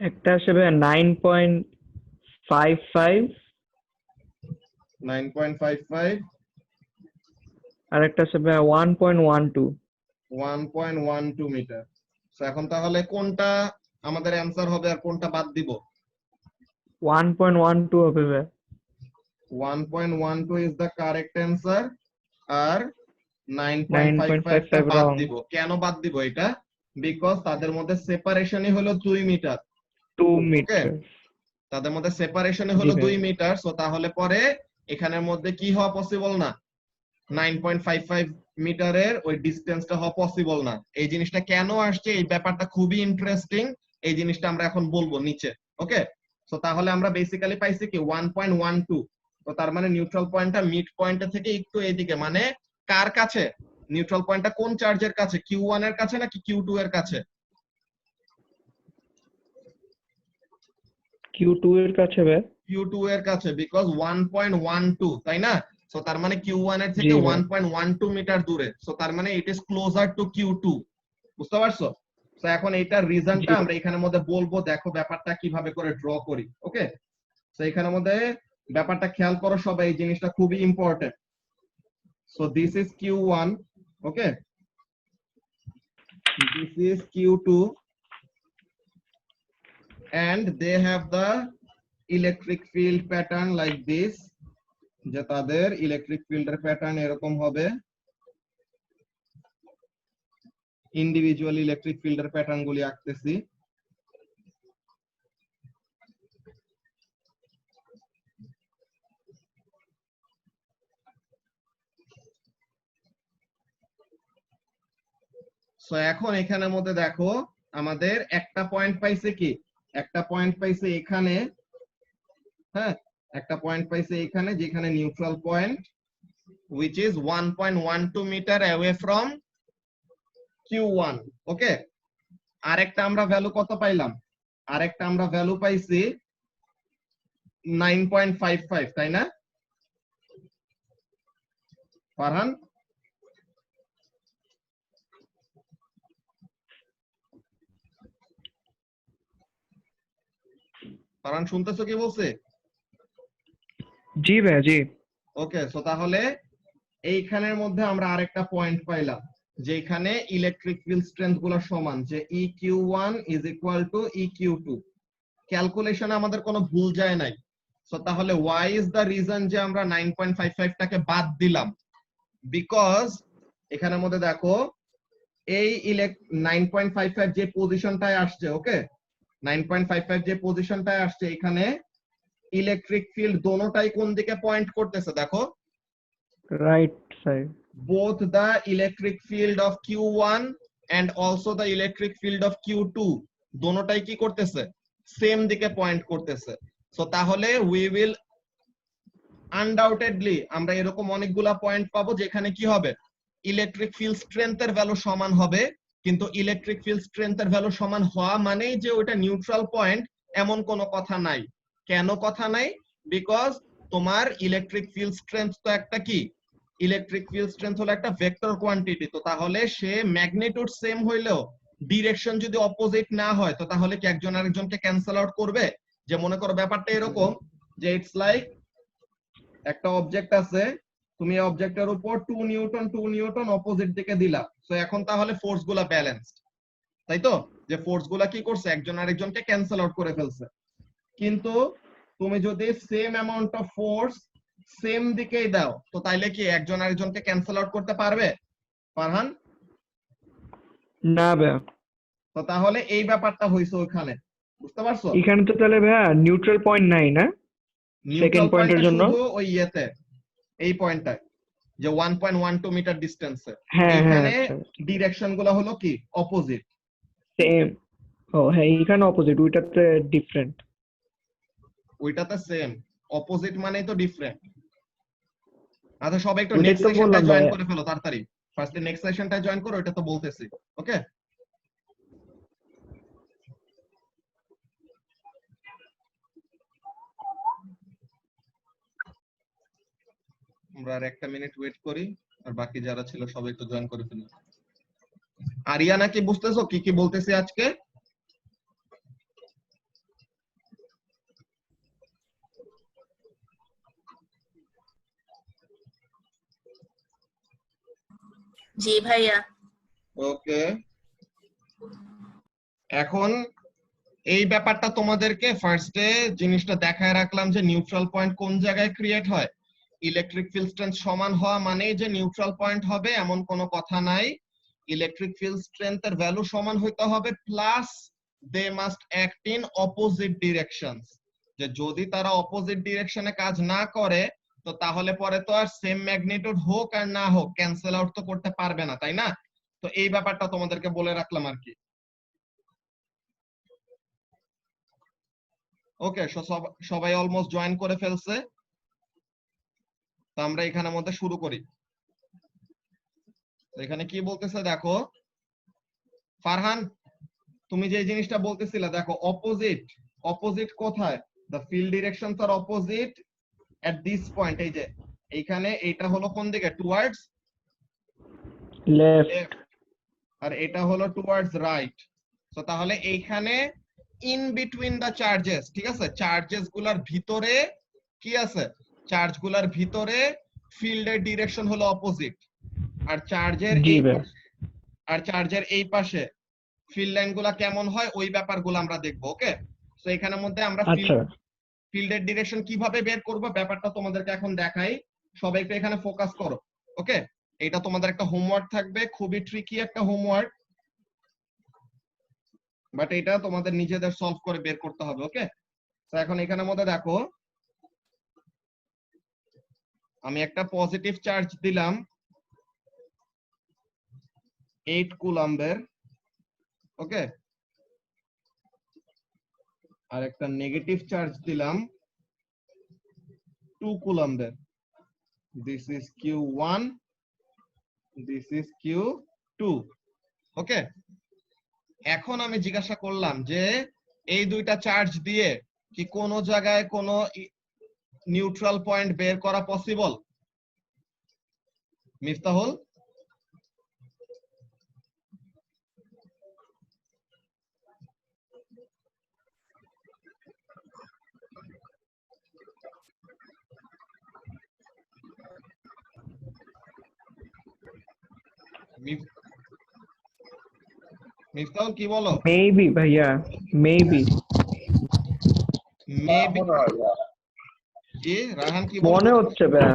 একটা আসবে 9.55 আর একটা আসবে 1.12 মিটার। তো এখন তাহলে কোনটা আমাদের অ্যানসার হবে আর কোনটা বাদ দিব? 1.12 হবে ভাই। 1.12 is the correct answer, আর 9.55 টা বাদ দিব। কেন বাদ দিব এটা? বিকজ তাদের মধ্যে সেপারেশনই হলো 2 মিটার। 2 মিটার, তাদের মধ্যে সেপারেশনই হলো 2 মিটার। সো তাহলে পরে এখানের মধ্যে কি হওয়া পসিবল না? 9.55 মিটারের ওই ডিসটেন্সটা হওয়া পসিবল না। এই জিনিসটা কেন আসছে, এই ব্যাপারটা খুবই ইন্টারেস্টিং, এই জিনিসটা আমরা এখন বলবো নিচে। ওকে, সো তাহলে আমরা বেসিক্যালি পাইছি কি 1.12। তো তার মানে নিউট্রাল পয়েন্টটা মিড পয়েন্ট থেকে একটু এইদিকে, মানে কার কাছে? নিউট্রাল পয়েন্টটা কোন চার্জের কাছে? Q1 এর কাছে নাকি Q2 এর কাছে? Q2 এর কাছে ভাই। Q2 এর কাছে, বিকজ 1.12, তাই না? সো তার মানে Q1 এর জি থেকে ভাই। 1.12 মিটার দূরে, সো তার মানে it is closer two Q2। বুঝতে পারছো? তো এখন এইটার রিজনটা জি আমরা এখানের মধ্যে বলবো, দেখো ব্যাপারটা কিভাবে করে ড্র করি। ওকে, তো এখানের মধ্যে ব্যাপারটা খেয়াল করো সবাই, এই জিনিসটা খুবই important. So this is Q1, okay, this is Q2, and they have the electric field pattern like this, যে তাদের ইলেকট্রিক ফিল্ডের প্যাটার্ন এরকম হবে, ইন্ডিভিজুয়াল ইলেকট্রিক ফিল্ডের প্যাটার্ন গুলি আঁকতেছি। সো এখন এখানের মধ্যে দেখো আমাদের একটা পয়েন্ট পাইছে কি, একটা পয়েন্ট পাইছে এখানে, হ্যাঁ, একটা পয়েন্ট পাইছে এখানে, যেখানে neutral point, which is 1.12 metre away from Q1, okay. আরেকটা আমরা ভ্যালু কত পাইলাম? আরেকটা আমরা ভ্যালু পাইছি 9.55, তাই না ফারহান? ফারহান শুনতেছো কি বলছে? জি ভাই, জি। ওকে, সো তাহলে এইখানের মধ্যে আমরা আরেকটা পয়েন্ট পাইলাম, যেখানে ইলেকট্রিক ফিল্ড স্ট্রেংথ গুলো সমান, যে EQ1 is equal two EQ2। ক্যালকুলেশনে আমাদের কোনো ভুল যায় নাই। সো তাহলে ওয়াই ইজ দ্য রিজন যে আমরা 9.55টাকে বাদ দিলাম? বিকজ এখানের মধ্যে দেখো এই 9.55 যে পজিশনটায় আসছে, ওকে, 9.55 যে পজিশনটায় আসছে, এখানে ইলেকট্রিক ফিল্ড দোনোটাই কোন দিকে পয়েন্ট করতেছে দেখো? Right side. both the electric field of Q1 and also the electric field of Q2 দোনোটাই কি করতেছে? সেম দিকে পয়েন্ট করতেছে। সো তাহলে we will undoubtedly আমরা এরকম অনেকগুলা পয়েন্ট পাবো যেখানে কি হবে, ইলেকট্রিক ফিল্ড স্ট্রেংথের ভ্যালু সমান হবে। কিন্তু ইলেকট্রিক ফিল্ড স্ট্রেংথের ভ্যালু সমান হওয়া মানেই যে ওটা নিউট্রাল পয়েন্ট এমন কোনো কথা নাই। কেন কথা নাই? বিকজ তোমার ইলেকট্রিক ফিল্ড স্ট্রেংথ তো একটা কি, ইলেকট্রিক ফিল্ড স্ট্রেংথ হলো একটা ভেক্টর কোয়ান্টিটি। তো তাহলে সে ম্যাগনিটিউড সেম হইলেও ডিরেকশন যদি অপোজিট না হয়, তো তাহলে কি একজন আরেকজনকে ক্যান্সেল আউট করবে? যে মনে করো ব্যাপারটা এরকম, যে ইটস লাইক একটা অবজেক্ট আছে, তুমি এই অবজেক্টের উপর 2 নিউটন অপোজিট দিকে দিলা। সো এখন তাহলে ফোর্স গুলা ব্যালেন্সড, তাই তো? যে ফোর্স গুলা কি করছে, একজন আরেকজনকে ক্যান্সেল আউট করে ফেলছে। কিন্তু তুমি যদি same amount of force same দিকেই দাও, তো তাইলে কি একজন আরেকজনকে ক্যান্সেল আউট করতে পারবে ফারহান? না ভাই, তো তাহলে এই ব্যাপারটা হইছে ওখানে, বুঝতে পারছো? এখানে তো তাহলে ভাইয়া নিউট্রাল পয়েন্ট নাই না নিউট্রাল সেকেন্ড পয়েন্টের পয়েন্টটা জন্য? শুধু ওই ইয়েতে, এই পয়েন্টটায়, যে 1.12 মিটার ডিস্টেন্সে। হ্যাঁ হ্যাঁ, এইখানে আচ্ছা। ডিরেকশন গুলো হলো কি অপোজিট। সেম। ও হ্যাঁ, এখানে অপোজিট, ওইটাতে ডিফারেন্ট। ওইটাতে সেম, অপোজিট মানেই তো ডিফারেন্ট। আচ্ছা সবাই একটু ওইটাই নেক্সট তো সেশনটা বললাম জয়েন ভাইয়া। করে ফেলো তাড়াতাড়ি। ফার্স্টে নেক্সট সেশনটা জয়েন করো, ওইটা তো বলতেছি। ওকে, আমরা আর একটা মিনিট ওয়েট করি, আর বাকি যারা ছিল সবাই একটু জয়েন করে ফেলো। আরিয়ানা কি বুঝতেছো কি কি বলতেছি আজকে? জি ভাইয়া। ওকে, এখন এই ব্যাপারটা তোমাদেরকে ফার্স্টে জিনিসটা দেখায় রাখলাম যে নিউট্রাল পয়েন্ট কোন জায়গায় ক্রিয়েট হয়। ইলেকট্রিক ফিল্ড স্ট্রেংথ সমান হওয়া মানেই যে নিউট্রাল পয়েন্ট হবে এমন কোনো কথা নাই। ইলেকট্রিক ফিল্ড স্ট্রেংথের ভ্যালু সমান হইতে হবে, plus they must act in opposite directions. যে যদি তারা অপোজিট ডিরেকশনে কাজ না করে, তো তাহলে পরে তো আর সেম ম্যাগনিটিউড হোক আর না হোক ক্যান্সেল আউট তো করতে পারবে না, তাই না? তো এই ব্যাপারটা তোমাদেরকে বলে রাখলাম আর কি। ওকে, সবাই অলমোস্ট জয়েন করে ফেলছে। তো আমরা এখানের মধ্যে শুরু করি। তো এখানে কি বলতেছে দেখো ফারহান, তুমি যে জিনিসটা বলতেছিলে দেখো অপোজিট, অপোজিট কোথায়? দ্য ফিল্ড ডিরেকশনস আর অপোজিট এট দিস পয়েন্ট। এই যে এইখানে এটা হলো কোন দিকে? Towards left. লেফট, আর এটা হলো টুয়ার্ডস রাইট। তো তাহলে এইখানে ইন বিটুইন দা চার্জেস, ঠিক আছে, চার্জেস গুলার ভিতরে কি আছে? চার্জ গুলার ভিতরে ফিল্ডের ডিরেকশন হলো অপোজিট, আর চার্জের জি এই ভাই। আর চার্জের এই পাশে ফিল্ড লাইন গুলা কেমন হয় ওই ব্যাপারগুলো আমরা দেখবো। ওকে, তো এখানের মধ্যে আমরা আচ্ছা ফিল্ডের ডিরেকশন কিভাবে বের করব ব্যাপারটা তোমাদেরকে এখন দেখাই। সবাই একটু এখানে ফোকাস করো। ওকে, এটা তোমাদের একটা হোমওয়ার্ক থাকবে, খুবই ট্রিকি একটা হোমওয়ার্ক, বাট এটা তোমাদের নিজেদের সলভ করে বের করতে হবে। ওকে, তো এখন এখানের মধ্যে দেখো আমি একটা পজিটিভ চার্জ দিলাম 8 কুলম্বের। ওকে, আর একটা নেগেটিভ চার্জ দিলাম 2 কুলম্বের। This is Q1, this is Q2। Okay, এখন আমি জিজ্ঞাসা করলাম যে এই দুইটা চার্জ দিয়ে কি কোনো জায়গায় কোনো নিউট্রাল পয়েন্ট বের করা পসিবল? মিফতাহুল, মিফতাহুল কি বলো? মেবি ভাইয়া, মেবি মেবি। মনে হয় না। জি রায়হান কি বলো? মনে হচ্ছে ভাইয়া।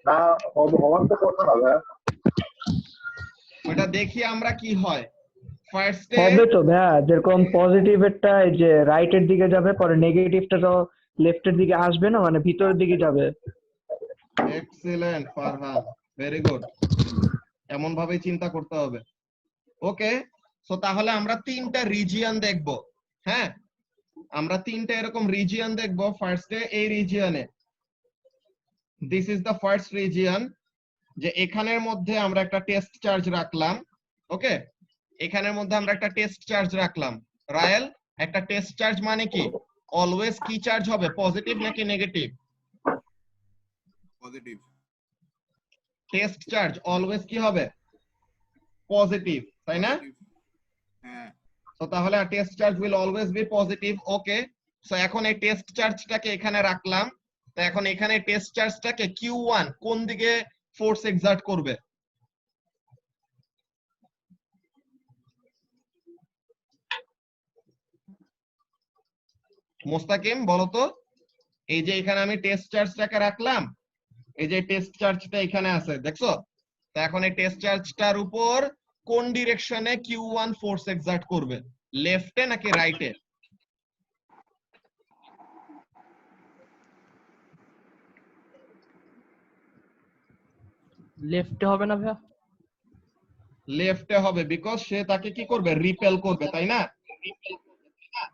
না, হওয়ার তো কথা না ভাই। ওটা দেখি আমরা কি হয়। ফার্স্টে হবে তো ভাইয়া, যেরকম পজিটিভ একটা এই যে রাইটের দিকে যাবে, পরে নেগেটিভটা তো লেফটের দিকে আসবে না, মানে ভিতরের দিকে যাবে। Excellent Farhan, very good. এমন ভাবে চিন্তা করতে হবে। ওকে, সো তাহলে আমরা তিনটা রিজিয়ন দেখব। হ্যাঁ, আমরা তিনটা এরকম রিজিয়ন দেখব। ফার্স্টে এই রিজিয়নে, this is the first region, যে এখানের মধ্যে আমরা একটা টেস্ট চার্জ রাখলাম। ওকে, এখানের মধ্যে আমরা একটা টেস্ট চার্জ রাখলাম। রায়েল, একটা টেস্ট চার্জ মানে কি? অলওয়েজ কি চার্জ হবে, পজিটিভ নাকি negative? Positive. Test charge always কি হবে? পজিটিভ, তাই না? হ্যাঁ। তো তাহলে test charge will always be positive. Okay, so এখন এই টেস্ট চার্জটাকে এখানে রাখলাম। তো এখন এখানে টেস্ট চার্জটাকে Q1 কোন দিকে ফোর্স এক্সার্ট করবে? মোস্তাকিম বলো তো। এই যে এখানে আমি টেস্ট চার্জটাকে রাখলাম, এই যে টেস্ট চার্জটা এখানে আছে দেখছো? তো এখন এই টেস্ট চার্জটার উপর কোন ডিরেকশনে Q1 ফোর্স এক্সার্ট করবে, লেফটে নাকি রাইটে? লেফটে হবে না ভাইয়া? লেফটে হবে, বিকজ সে তাকে কি করবে? রিপেল করবে, তাই না?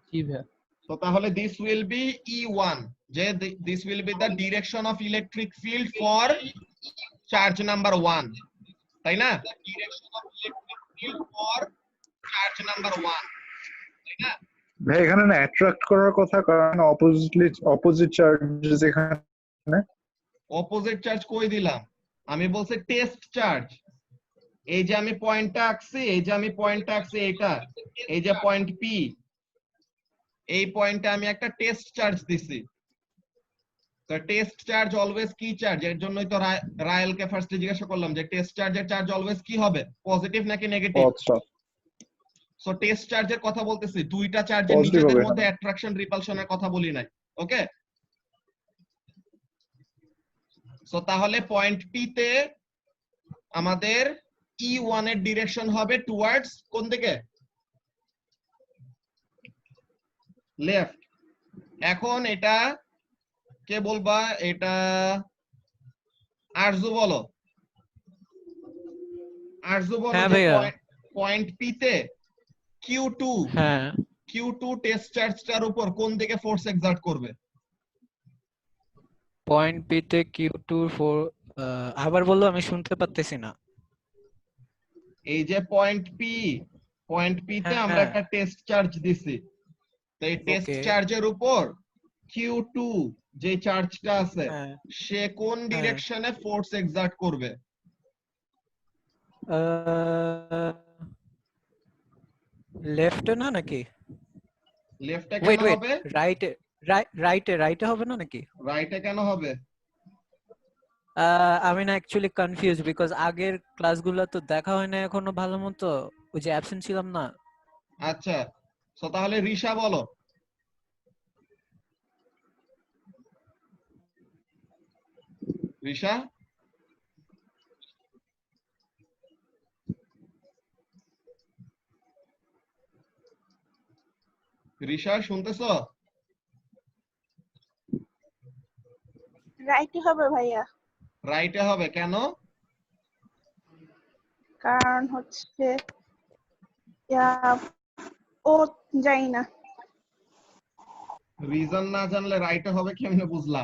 জি ভাইয়া। তো তাহলে দিস উইল বি E1, যে this will be the direction of electric field for charge number 1, তাই না? Direction of electric field for charge number 1, তাই না? ভাই এখানে না অ্যাট্রাক্ট করার কথা, কারণ অপোজিট চার্জেস এখানে। অপোজিট চার্জ কই দিলাম? আমি বলছি টেস্ট চার্জ। এই যে আমি পয়েন্টটা আঁকছি, এই যে আমি পয়েন্টটা আঁকছি, এটা এই যে পয়েন্ট পি, এই পয়েন্টে আমি একটা টেস্ট চার্জ দিছি। তো টেস্ট চার্জ অলওয়েজ কি চার্জ? এর জন্যই তো রায়েলকে ফার্স্টে জিজ্ঞাসা করলাম যে টেস্ট চার্জের চার্জ অলওয়েজ কি হবে, পজিটিভ নাকি নেগেটিভ? আচ্ছা, সো টেস্ট চার্জের কথা বলতেছি, দুইটা চার্জের পজিটিভ নিজেদের হবে মধ্যে এখানে। অ্যাট্রাকশন রিপালশনের কথা বলি নাই। ওকে, সো তাহলে পয়েন্ট পি তে আমাদের E1 এর ডিরেকশন হবে টুয়ার্ডস কোন দিকে? লেফট। এখন এটা কে বলবা? এটা আরজু বলো। আরজু বলো হ্যাঁ যে ভাইয়া। পয়েন্ট পি তে Q2 হ্যাঁ, Q2 টেস্ট চার্জটার উপর কোন দিকে ফোর্স এক্সার্ট করবে? পয়েন্ট বি তে Q2 4 আবার বললো, আমি শুনতে পারতেছি না। এই যে পয়েন্ট পি তে আমরা হ্যাঁ, একটা টেস্ট চার্জ দিছি, তো এই টেস্ট ওকে, চার্জের উপর Q2 যে চার্জটা আছে হ্যাঁ, সে কোন হ্যাঁ, ডিরেকশনে ফোর্স এক্সার্ট করবে? লেফটে না নাকি? লেফটে কেন ওয়েট ওয়েট, হবে? রাইটে, রাইটে হবে না নাকি? রাইটে কেন হবে? আমি না অ্যাকচুয়ালি কনফিউজ, বিকজ আগের ক্লাসগুলো তো দেখা হয় না এখনো ভালো মতো, ওই যে অ্যাবসেন্ট ছিলাম না। আচ্ছা, তো তাহলে রিশা বলো। রিশা, রিশা শুনতেছো? রাইটই হবে ভাইয়া, রাইটে হবে কেন? কারণ হচ্ছে ও জানি না। রিজন না জানলে রাইটে হবে কেমনে বুঝলা?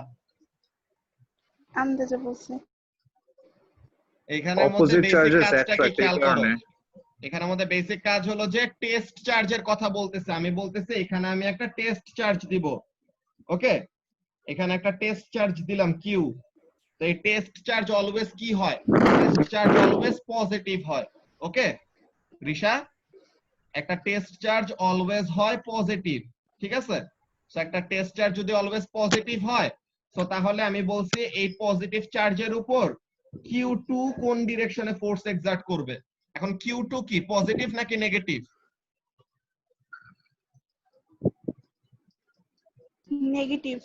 আন্দাজে বলছি। এখানের মধ্যে অপোজিট বেসিক চার্জেস কাজটা কি অ্যাট্রাক্ট, এই খেয়াল করো। কারণে। এখানের মধ্যে বেসিক কাজ হলো যে টেস্ট চার্জের কথা বলতেছে, আমি বলতেছি এখানে আমি একটা টেস্ট চার্জ দিব। ওকে, এখানে একটা টেস্ট চার্জ দিলাম কিউ। তো এই টেস্ট চার্জ অলওয়েজ কি হয়? টেস্ট চার্জ অলওয়েজ পজিটিভ হয়। ওকে রিশা, একটা টেস্ট চার্জ অলওয়েজ হয় পজিটিভ, ঠিক আছে? সো একটা টেস্ট চার্জ যদি অলওয়েজ পজিটিভ হয়, তো তাহলে আমি বলছি এই পজিটিভ চার্জের উপর Q2 কোন ডিরেকশনে ফোর্স এক্সার্ট করবে? এখন Q2 কি পজিটিভ নাকি নেগেটিভ? নেগেটিভ।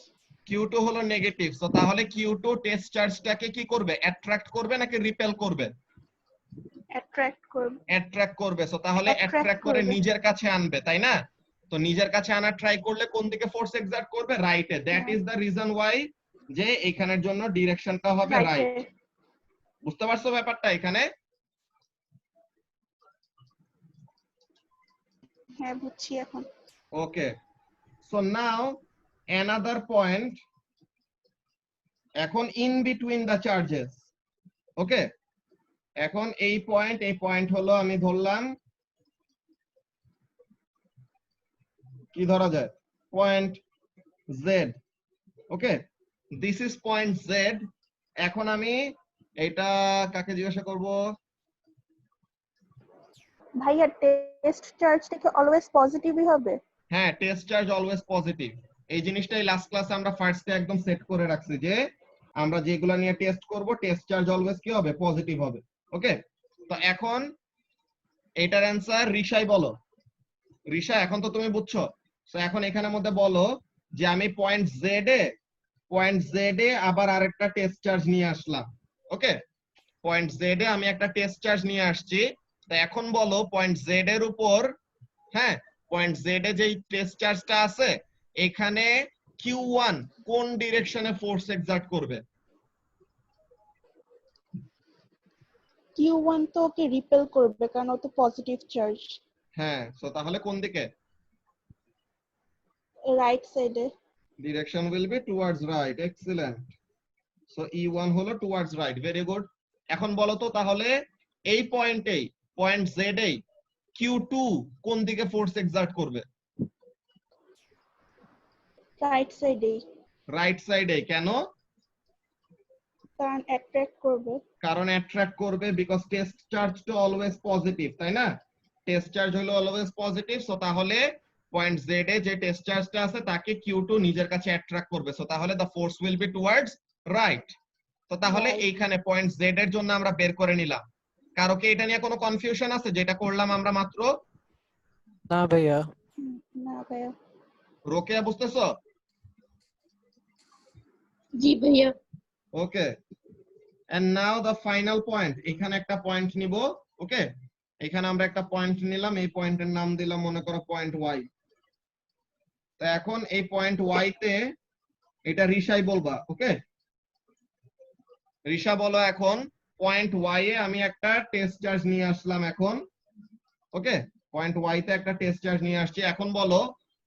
Q2 হলো নেগেটিভ, সো তাহলে Q2 টেস্ট চার্জটাকে কি করবে? অ্যাট্রাক্ট করবে নাকি রিপেল করবে? অ্যাট্রাক্ট করবে। অ্যাট্রাক্ট করবে, সো তাহলে অ্যাট্রাক্ট করে নিজের কাছে আনবে, তাই না? তো নিজের কাছে আনার ট্রাই করলে কোন দিকে ফোর্স এক্সার্ট করবে? রাইটে। That is the reason why যে এখানের জন্য ডিরেকশনটা হবে রাইটে। রাইট। বুঝতে পারছো ব্যাপারটা এখানে? হ্যাঁ বুঝছি এখন। ওকে, সো নাও অ্যানাদার পয়েন্ট, এখন ইন বিটুইন দ্য চার্জেস। ওকে, এখন এই পয়েন্ট হলো, আমি ধরলাম, কি ধরা যায়? Point Z. Okay, this is point Z. এখন আমি এটা কাকে জিজ্ঞাসা করব? ভাইয়া টেস্ট চার্জটা কি অলওয়েজ পজিটিভই হবে? হ্যাঁ, টেস্ট চার্জ অলওয়েজ পজিটিভ। এই জিনিসটাই লাস্ট ক্লাসে আমরা ফার্স্টে একদম সেট করে রাখছি যে আমরা যেগুলা নিয়ে টেস্ট করব টেস্ট চার্জ অলওয়েজ কি হবে? পজিটিভ হবে। ওকে, তো এখন এটার অ্যান্সার রিশাই বলো। রিশা, এখন তো তুমি বুঝছো, তো এখন এখানের মধ্যে বলো যে আমি পয়েন্ট জেড এ আবার আরেকটা টেস্ট চার্জ নিয়ে আসলাম। ওকে, পয়েন্ট জেড এ আমি একটা টেস্ট চার্জ নিয়ে আসছি। তো এখন বলো পয়েন্ট জেড এর উপর, হ্যাঁ, পয়েন্ট জেড এ যেই টেস্ট চার্জটা আছে এখানে Q1 কোন ডিরেকশনে ফোর্স এক্সার্ট করবে? Q1 তো ওকে রিপেল করবে কারণ ও তো পজিটিভ চার্জ। হ্যাঁ, সো তাহলে কোন দিকে? রাইট সাইডে। Direction will be towards right. Excellent. So E1 হলো টুয়ার্ডস রাইট। Very good. এখন বলো তো তাহলে এই পয়েন্ট জেড এ Q2 কোন দিকে ফোর্স এক্সার্ট করবে? রাইট সাইডে। রাইট সাইডে। কেন? কারণ অ্যাট্রাক্ট করবে। কারণ অ্যাট্রাক্ট করবে, বিকজ টেস্ট চার্জ তো অলওয়েজ পজিটিভ, তাই না? টেস্ট চার্জ হলো অলওয়েজ পজিটিভ, সো তাহলে পয়েন্ট জেড এ যে টেস্ট চার্জটা আছে তাকে Q2 নিজের কাছে অ্যাট্রাক্ট করবে, সো তাহলে the force will be towards right. তো তাহলে এইখানে পয়েন্ট জেড এর জন্য আমরা বের করে নিলাম। কারো কি এটা নিয়ে কোনো কনফিউশন আছে যেটা করলাম আমরা মাত্র? না ভাইয়া। না ভাইয়া। রোকেয়া বুঝতেছো? জি ভাইয়া। Okay, and now the final point. এখানে একটা পয়েন্ট নিব। ওকে, এখানে আমরা একটা পয়েন্ট নিলাম, এই পয়েন্টের নাম দিলাম মনে করো পয়েন্ট ওয়াই। তো এখন এই পয়েন্ট ওয়াই তে এটা রিশাই বলবা। ওকে, রিশা বলো এখন পয়েন্ট ওয়াই এ আমি একটা টেস্ট চার্জ নিয়ে আসলাম এখন। ওকে, পয়েন্ট ওয়াই তে একটা টেস্ট চার্জ নিয়ে আসছি। এখন বলো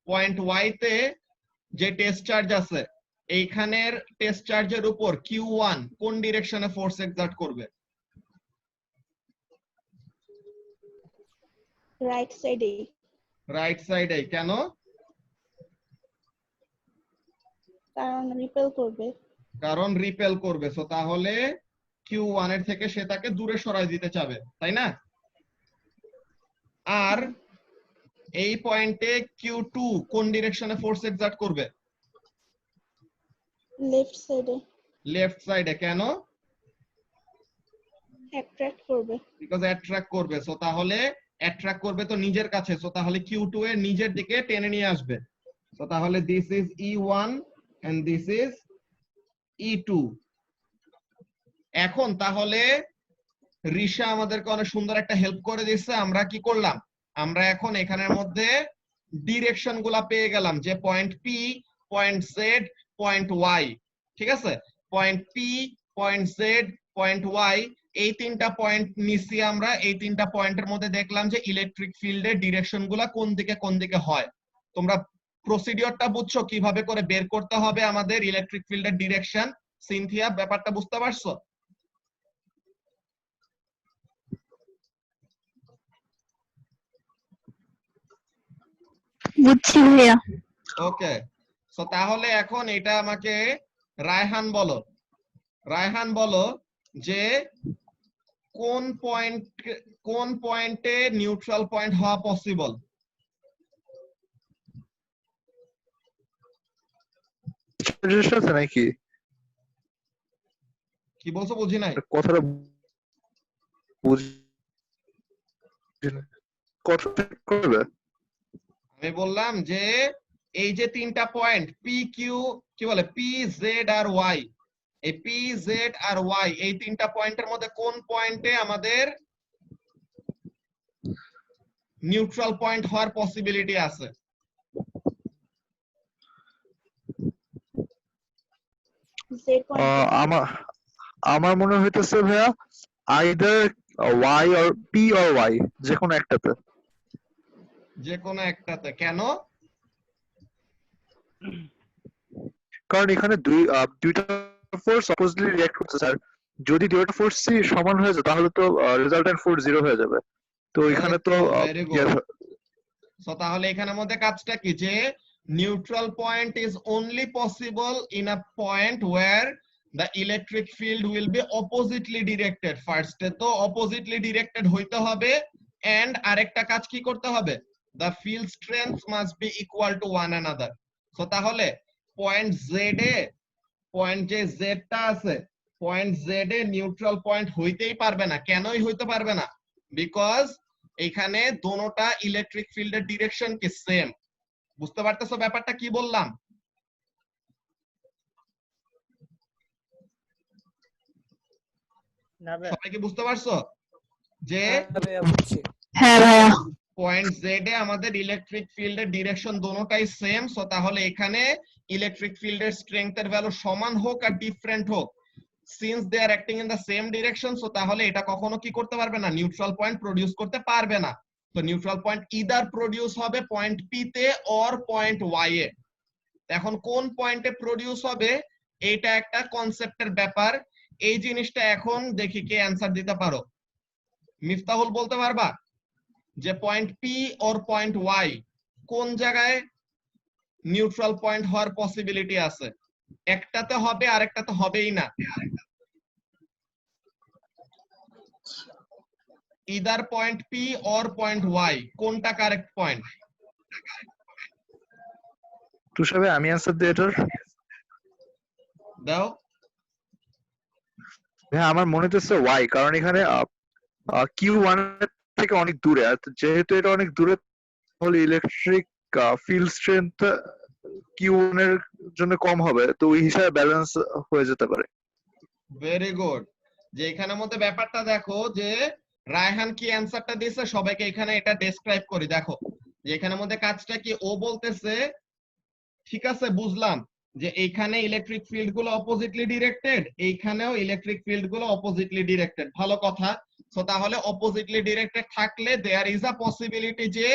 পয়েন্ট ওয়াই তে যে টেস্ট চার্জ আছে এইখানের টেস্ট চার্জের উপর Q1 কোন ডিরেকশনে ফোর্স এক্সার্ট করবে? রাইট সাইডে। রাইট সাইডে। কেন? কারণ রিপেল করবে। কারণ রিপেল করবে। সো তাহলে Q1 এর থেকে সে তাকে দূরে সরাই দিতে চাবে, তাই না? আর এই পয়েন্টে Q2 কোন ডিরেকশনে ফোর্স এক্সার্ট করবে? লেফট সাইডে। লেফট সাইডে। কেন? অ্যাট্রাক্ট করবে। বিকজ অ্যাট্রাক্ট করবে। সো তাহলে অ্যাট্রাক্ট করবে তো নিজের কাছে, সো তাহলে Q2 এর নিজের দিকে টেনে নিয়ে আসবে। সো তাহলে this is E1 and this is E2। এখন তাহলে রিশা আমাদেরকে অনেক সুন্দর একটা হেল্প করে দিচ্ছে। আমরা কি করলাম? আমরা এখন এখানের মধ্যে ডিরেকশন গুলা পেয়ে গেলাম, যে point P, point Z, point Y. ঠিক আছে, point P, point Z, point Y, এই তিনটা পয়েন্ট নিছি আমরা। এই তিনটা পয়েন্টের মধ্যে দেখলাম যে ইলেকট্রিক ফিল্ডের ডিরেকশন গুলা কোন দিকে হয়। তোমরা প্রসিডিওরটা বুঝছো কিভাবে করে বের করতে হবে আমাদের ইলেকট্রিক ফিল্ডের ডিরেকশন? সিনথিয়া, ব্যাপারটা বুঝতে পারছো? বুঝছি ভাইয়া। ওকে, সো তাহলে এখন এটা আমাকে রায়হান বলো। রায়হান বলো যে কোন পয়েন্টে নিউট্রাল পয়েন্ট হওয়া পসিবল? আছে নাকি? কি বলছো বুঝি নাই। কথাটা বুঝি কথা করবে। আমি বললাম যে এই যে তিনটা পয়েন্ট পি কিউ, কি বলে, পি জেড আর ওয়াই, এই পি জেড আর ওয়াই এই তিনটা পয়েন্টের মধ্যে কোন পয়েন্টে আমাদের নিউট্রাল পয়েন্ট হওয়ার পসিবিলিটি আছে? Z point. আমার মনে হইতেছে ভাইয়া either Y or P or Y, যে কোনো একটাতে। যে কোনো একটাতে। কেন? কারণ এখানে দুইটা ফোর্স অপোজিটলি রিঅ্যাক্ট করছে স্যার। যদি দুইটা ফোর্স সমান হয়ে যায় তাহলে তো রেজাল্টেন্ট ফোর্স 0 হয়ে যাবে। তো এখানে তো ভেরি গুড। সো তাহলে এখানের মধ্যে কাজটা কি, যে neutral point is only possible in a point where the electric field will be oppositely directed. First এ তো অপোজিটলি ডিরেক্টেড হইতে হবে, এন্ড আরেকটা কাজ কি করতে হবে? the field strength must be equal to one another. So তাহলে পয়েন্ট জেড এ, পয়েন্ট যে জেডটা আছে, point Z a neutral point হইতেই পারবে না। কেনই হইতে পারবে না? বিকজ এখানে দোনোটা ইলেকট্রিক ফিল্ডের ডিরেকশন কি সেম। বুঝতে পারতেছো ব্যাপারটা কি বললাম? সবাই কি বুঝতে পারছো যে হ্যাঁ ভাইয়া। পয়েন্ট জেড এ আমাদের ইলেকট্রিক ফিল্ডের ডিরেকশন দোনোটাই সেম। সো তাহলে এখানে ইলেকট্রিক ফিল্ডের স্ট্রেংথের ভ্যালু সমান হোক আর ডিফারেন্ট হোক, since they are acting in the same direction, so তাহলে এটা কখনো কি করতে পারবে না? নিউট্রাল পয়েন্ট প্রডিউস করতে পারবে না। তো নিউট্রাল পয়েন্ট ইদার প্রডিউস হবে পয়েন্ট পি তে অর পয়েন্ট ওয়াই এ। এখন কোন পয়েন্টে প্রডিউস হবে এইটা একটা কনসেপ্টের ব্যাপার। এই জিনিসটা এখন দেখি কে অ্যানসার দিতে পারো। মিফতাহুল বলতে পারবা যে point P or point Y কোন জায়গায় নিউট্রাল পয়েন্ট হওয়ার পসিবিলিটি আছে? একটাতে হবে আর একটাতে হবেই না। Either point P or point Y, কোনটা কারেক্ট পয়েন্ট? তুষার আমি অ্যানসার দিই এটার। দাও। হ্যাঁ, আমার মনে হচ্ছে ওয়াই, কারণ এখানে Q1 থেকে অনেক দূরে, আর যেহেতু এটা অনেক দূরে তাহলে ইলেকট্রিক ফিল্ড স্ট্রেংথ Q1 এর জন্য কম হবে, তো ওই হিসাবে ব্যালেন্স হয়ে যেতে পারে। Very good. যে এখানের মধ্যে ব্যাপারটা দেখো যে রায়হান কি অ্যানসারটা দিয়েছে, সবাইকে এখানে এটা ডেসক্রাইব করি। দেখো যে এখানের মধ্যে কাজটা কি, ও বলতেছে ঠিক আছে বুঝলাম যে এইখানে ইলেকট্রিক ফিল্ড গুলো অপোজিটলি ডিরেক্টেড, এইখানেও ইলেকট্রিক ফিল্ড গুলো অপোজিটলি ডিরেক্টেড। ভালো কথা। সো তাহলে অপোজিটলি ডিরেক্টেড থাকলে দেয়ার ইজ আ পসিবিলিটি যে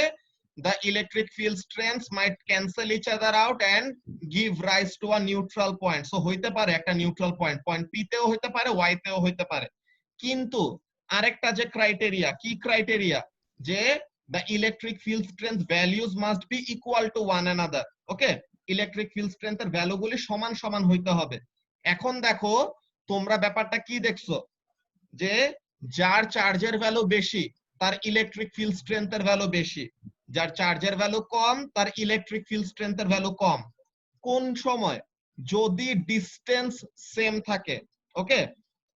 the electric field strengths might cancel each other out and give rise to a neutral point. So হইতে পারে একটা নিউট্রাল পয়েন্ট, পয়েন্ট পি তেও হইতে পারে, ওয়াই তেও হইতে পারে। কিন্তু আরেকটা যে ক্রাইটেরিয়া, কি ক্রাইটেরিয়া, যে the electric field strength values must be equal to one another. Okay, electric field স্ট্রেংথের ভ্যালুগুলি সমান সমান হইতে হবে। এখন দেখো তোমরা ব্যাপারটা কি দেখছো, যে যার চার্জের ভ্যালু বেশি তার ইলেকট্রিক ফিল্ড স্ট্রেংথের ভ্যালু বেশি, যার চার্জের ভ্যালু কম তার ইলেকট্রিক ফিল্ড স্ট্রেংথের ভ্যালু কম। কোন সময়? যদি ডিসটেন্স সেম থাকে। ওকে,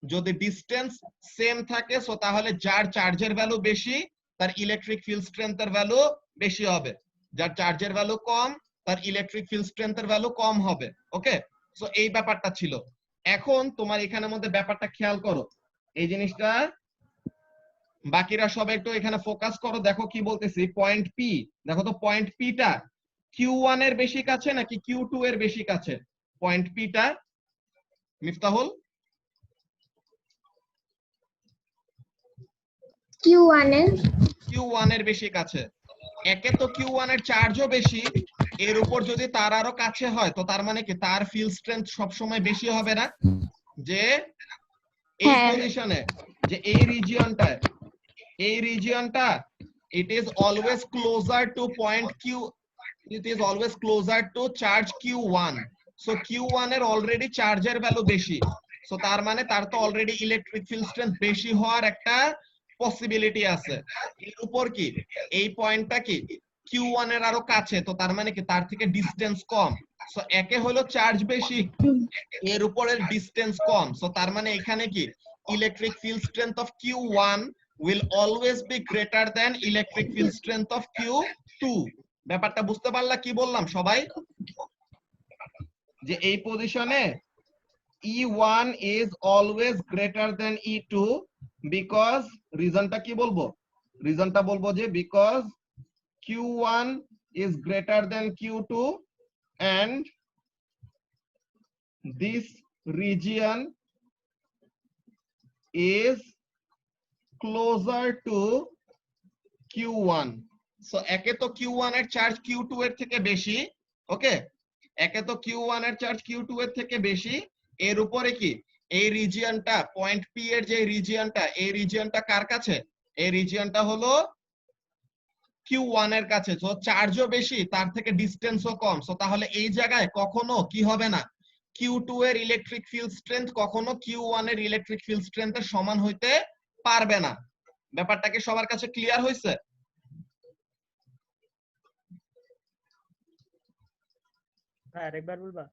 যদি ডিসটেন্স সেম থাকে সো তাহলে যার চার্জের ভ্যালু বেশি তার ইলেকট্রিক ফিল্ড স্ট্রেংথের ভ্যালু বেশি হবে, যার চার্জের ভ্যালু কম তার ইলেকট্রিক ফিল্ড স্ট্রেংথের ভ্যালু কম হবে। ওকে, সো এই ব্যাপারটা ছিল। এখন তোমার এখানের মধ্যে ব্যাপারটা খেয়াল করো, এই জিনিসটা বাকিরা সবাই একটু এখানে ফোকাস করো, দেখো কি বলতেছি। পয়েন্ট পি, দেখো তো পয়েন্ট পিটা Q1 এর বেশি কাছে নাকি Q2 এর বেশি কাছে? পয়েন্ট পিটা মিফতাহুল? Q1 এর বেশি কাছে। একে তো Q1 এর চার্জও বেশি, এর উপর যদি তার আরো কাছে হয় তো তার মানে কি তার ফিল্ড স্ট্রেংথ সব সময় বেশি হবে না? যে এই পজিশনে, যে এই রিজিয়নটা it is always closer to point Q, it is always closer to charge Q1. so Q1 এর অলরেডি চার্জের ভ্যালু বেশি, সো তার মানে তার তো অলরেডি ইলেকট্রিক ফিল্ড স্ট্রেংথ বেশি হওয়ার একটা পসিবিলিটি আছে। এর উপর কি এই পয়েন্টটা কি Q1 এর আরো কাছে, তো তার মানে কি তার থেকে ডিসটেন্স কম, সো একে হলো চার্জ বেশি, এর উপরের ডিসটেন্স কম, সো তার মানে এখানে কি electric field strength of Q1 will always be greater than electric field strength of Q2. ব্যাপারটা বুঝতে পারলা কি বললাম সবাই? যে এই পজিশনে E1 is always greater than E2 because রিজনটা কি বলবো? রিজনটা বলবো যে because Q1 is greater than Q2 and this region is closer to Q1. So একে তো Q1 এর চার্জ Q2 এর থেকে বেশি। ওকে, একে তো Q1 এর চার্জ Q2 এর থেকে বেশি, এর উপরে কি এই রিজিয়নটা পয়েন্ট পি এর যে রিজিয়নটা, এই রিজিয়নটা কার কাছে? এই রিজিয়নটা হলো Q1 এর কাছে, তো চার্জও বেশি তার থেকে ডিসটেন্সও কম, সো তাহলে এই জায়গায় কখনো কি হবে না, Q2 এর ইলেকট্রিক ফিল্ড স্ট্রেংথ কখনো Q1 এর ইলেকট্রিক ফিল্ড স্ট্রেংথের সমান হইতে পারবে না। ব্যাপারটা কি সবার কাছে ক্লিয়ার হয়েছে? আরেকবার বলবা?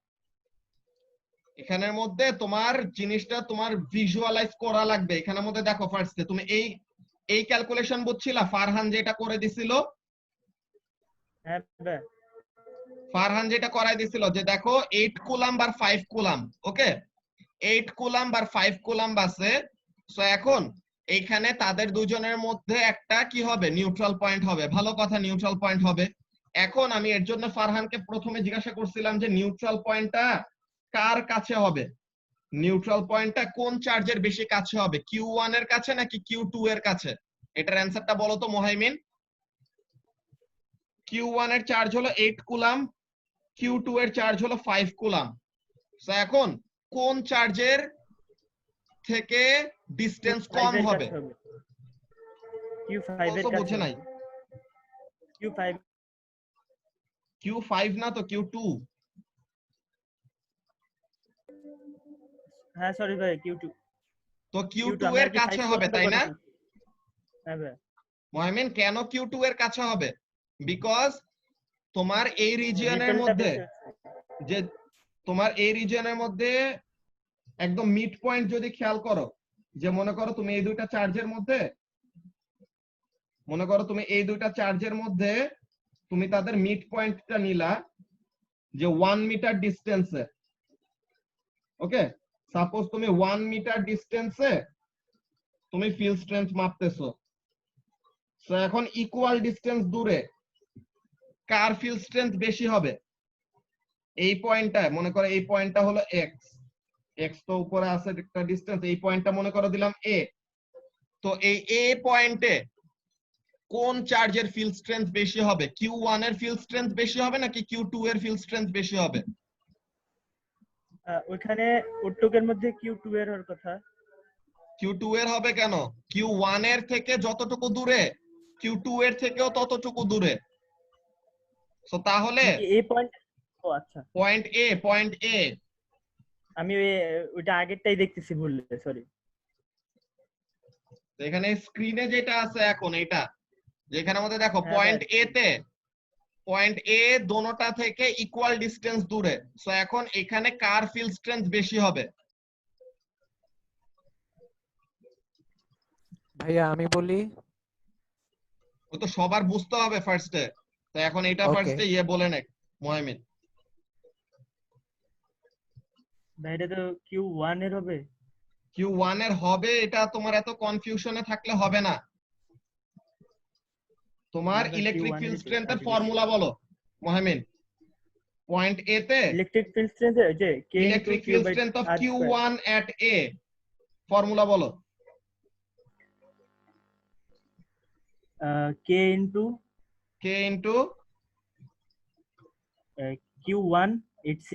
এখানের মধ্যে তোমার জিনিসটা তোমার ভিজুয়ালাইজ করা লাগবে। এখানের মধ্যে দেখো ফার্স্টে তুমি এই ক্যালকুলেশন বুঝছিলা ফারহান যেটা করে দিছিল? হ্যাঁ, ফারহান যেটা করাই দিছিল যে দেখো 8 কুলাম্ব আর 5 কুলাম্ব। ওকে, 8 কুলাম্ব আর 5 কুলাম্ব আছে, সো এখন এইখানে তাদের দুজনের মধ্যে একটা কি হবে? নিউট্রাল পয়েন্ট হবে। ভালো কথা, নিউট্রাল পয়েন্ট হবে। এখন আমি এর জন্য ফারহানকে প্রথমে জিজ্ঞাসা করছিলাম যে নিউট্রাল পয়েন্টটা কার কাছে হবে, নিউট্রাল পয়েন্টটা কোন চার্জের বেশি কাছে হবে, Q1 এর কাছে নাকি Q2 এর কাছে? এটার অ্যানসারটা বলো তো মোহাইমিন। Q1 এর চার্জ হলো 8 কুলাম্ব, Q2 এর চার্জ হলো 5 কুলাম্ব। সো এখন কোন চার্জের থেকে ডিসটেন্স কম হবে? Q5 এর কাছে। বুঝে নাই? Q5 না তো Q2। হ্যাঁ সরি ভাই, Q2। তো Q2 এর কাছে হবে তাই না? হ্যাঁ ভাই। মোহাইমিন কেন Q2 এর কাছে হবে? বিকজ তোমার এই রিজিয়নের মধ্যে, যে তোমার এই রিজিয়নের মধ্যে একদম মিড পয়েন্ট যদি খেয়াল করো, যে মনে করো তুমি এই দুইটা চার্জের মধ্যে, মনে করো তুমি এই দুইটা চার্জের মধ্যে তুমি তাদের মিড পয়েন্টটা নিলা যে 1 মিটার ডিসটেন্সে। ওকে, সাপোজ তুমি 1 মিটার ডিসটেন্সে তুমি ফিল্ড স্ট্রেংথ মাপতেছো, সো এখন ইকুয়াল ডিসটেন্স দূরে কার ফিল্ড স্ট্রেংথ বেশি হবে? এই পয়েন্টটা মনে করো, এই পয়েন্টটা হলো এক্স, এক্স তো উপরে আছে একটা ডিসটেন্স, এই পয়েন্টটা মনে করো দিলাম এ। তো এই এ পয়েন্টে কোন চার্জের ফিল্ড স্ট্রেংথ বেশি হবে? Q1 এর ফিল্ড স্ট্রেংথ বেশি হবে নাকি Q2 এর ফিল্ড স্ট্রেংথ বেশি হবে? ওখানে উট্টুকের মধ্যে Q2 এর হওয়ার কথা। Q2 এর হবে কেন? Q1 এর থেকে যতটুকু দূরে Q2 এর থেকেও ততটুকু দূরে। সো তাহলে এই পয়েন্ট, ও আচ্ছা, পয়েন্ট এ আমি ওইটা আগেরটাই দেখতেছি ভুললে, সরি। তো এখানে স্ক্রিনে যেটা আছে এখন এটা, যেখানে আমাদের দেখো হ্যাঁ, পয়েন্ট এ দোনোটা থেকে ইকুয়াল ডিসটেন্স দূরে। সো এখন এখানে কার ফিল্ড স্ট্রেংথ বেশি হবে? ভাইয়া আমি বলি, ও তো সবার বুঝতে হবে ফার্স্টে। তো এখন এটা Okay. ফার্স্টে বলে নে মুহাম্মদ। ভাই এটা তো Q1 এর হবে। Q1 এর হবে, এটা তোমার এত কনফিউশনে থাকলে হবে না। তোমার না ভাই, ইলেকট্রিক Q1 ফিল্ড এরই তো স্ট্রেংথের আগে ফর্মুলা বলো মুহাম্মদ। পয়েন্ট এ তে ইলেকট্রিক ফিল্ড স্ট্রেংথ যে K into electric Q field by strength of R square, Q1 at A formula বলো। K into Q1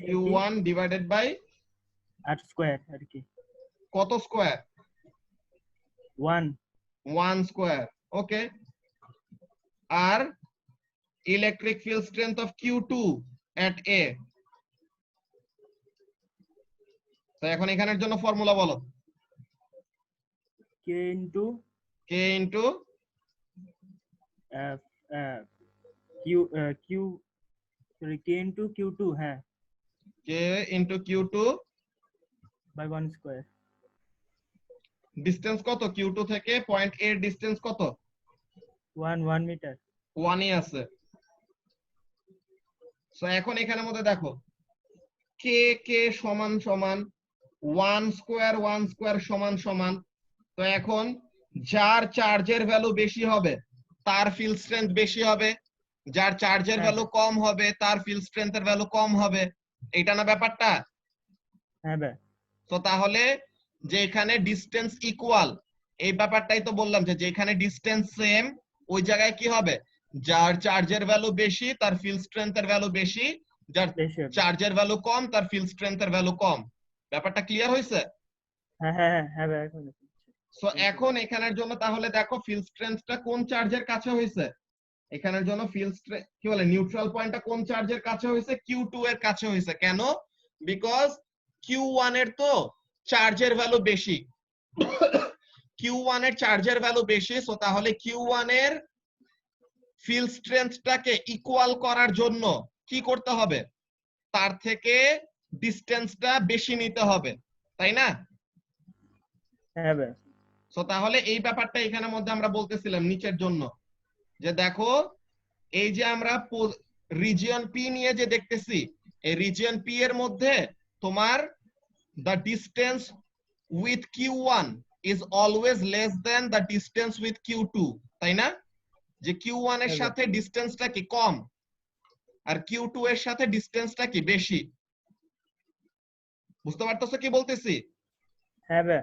Q1 divided by R square আর কি, কত স্কয়ার? 1 স্কয়ার। ওকে। আর electric field strength of Q2 at A, তো এখন এখানের জন্য formula বলো। K into K into K into Q2, হ্যাঁ, K into Q2 by 1 square, distance কত? Q2 থেকে পয়েন্ট A এর ডিসটেন্স কত? 1 মিটার। 1 ই আছে। সো এখন এখানের মধ্যে দেখো K সমান সমান 1 স্কয়ার সমান সমান। তো এখন যার চার্জের ভ্যালু বেশি হবে তার ফিল্ড স্ট্রেংথ বেশি হবে, যার চার্জের ভ্যালু কম হবে তার ফিল্ড স্ট্রেংথের ভ্যালু কম হবে। এটা না ব্যাপারটা? হ্যাঁ ভাই, তো তাহলে যে এখানে ডিসটেন্স ইকুয়াল, এই ব্যাপারটাই তো বললাম যে যেখানে ডিসটেন্স সেম ওই জায়গায় কি হবে? যার চার্জের ভ্যালু বেশি তার ফিল্ড স্ট্রেংথের ভ্যালু বেশি, যার বেশি হবে। চার্জের ভ্যালু কম তার ফিল্ড স্ট্রেংথের ভ্যালু কম। ব্যাপারটা ক্লিয়ার হইছে? হ্যাঁ ভাই, এখন সো এখন এখানের জন্য তাহলে দেখো ফিল্ড স্ট্রেংথটা কোন চার্জের কাছে হইছে? এখানের জন্য ফিল্ড স্ট্রেংথ কি বলে, নিউট্রাল পয়েন্টটা কোন চার্জের কাছে হইছে? Q2 এর কাছে হইছে। কেন? বিকজ Q1 এর তো চার্জের ভ্যালু বেশি, Q1 এর চার্জের ভ্যালু বেশি। সো তাহলে Q1 এর ফিল্ড স্ট্রেংথটাকে ইকুয়াল করার জন্য কি করতে হবে? তার থেকে ডিসটেন্সটা বেশি নিতে হবে, তাই না? হ্যাঁ ভাই, সো তাহলে এই ব্যাপারটা এখানের মধ্যে আমরা বলতেছিলাম নিচের জন্য যে দেখো এই যে আমরা রিজিয়ন পি নিয়ে যে দেখতেছি, এই রিজিয়ন পি এর মধ্যে তোমার the distance with Q1 is always less than the distance with Q2, তাই না? যে Q1 এর সাথে ডিসটেন্সটা কি কম আর Q2 এর সাথে ডিসটেন্সটা কি বেশি। বুঝতে পারতেছো কি বলতেছি? হ্যাঁ ভাই।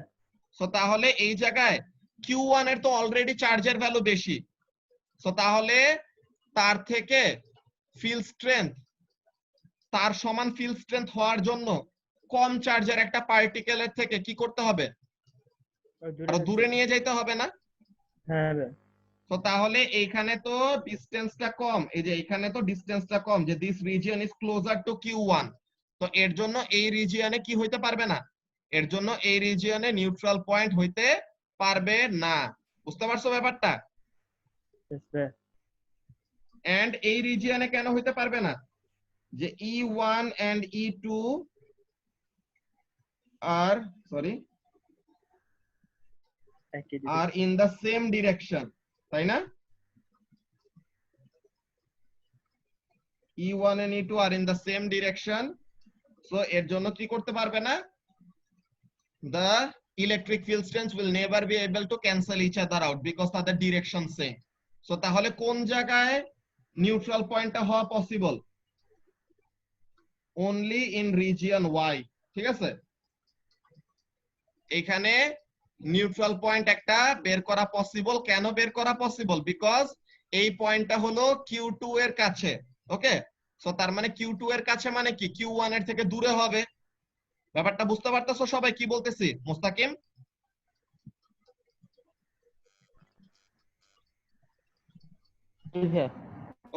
সো তাহলে এই জায়গায় Q1 এর তো অলরেডি চার্জের ভ্যালু বেশি, সো তাহলে তার থেকে ফিল্ড স্ট্রেংথ, তার সমান ফিল্ড স্ট্রেংথ হওয়ার জন্য কম চার্জের একটা পার্টিকেলের থেকে কি করতে হবে? আরো দূরে নিয়ে যেতে হবে না? হ্যাঁ ভাই। তো তাহলে এইখানে তো ডিসটেন্সটা কম, এই যে এখানে তো ডিসটেন্সটা কম, যে this region is closer two Q1, তো এর জন্য এই রিজিয়নে কি হইতে পারবে না? এর জন্য এই রিজিয়নে নিউট্রাল পয়েন্ট হইতে পারবে না। বুঝতে পারছো ব্যাপারটা? এন্ড এই রিজিয়নে কেন হইতে পারবে না? যে E1 and E2 are in the same direction, তাই না? E1 and E2 are in the same direction, so এর জন্য কি করতে পারবে না? The electric field strengths will never be able to cancel each other out because তাদের direction same. So তাহলে কোন জায়গায় নিউট্রাল পয়েন্টটা হওয়া possible? Only in region Y, ঠিক আছে? এখানে নিউট্রাল পয়েন্ট একটা বের করা পসিবল। কেন বের করা পসিবল? বিকজ এই পয়েন্টটা হলো Q2 এর কাছে। ওকে, সো তার মানে Q2 এর কাছে মানে কি Q1 এর থেকে দূরে হবে। ব্যাপারটা বুঝতে পারতেছো সবাই কি বলতেছি? মুস্তাকিম,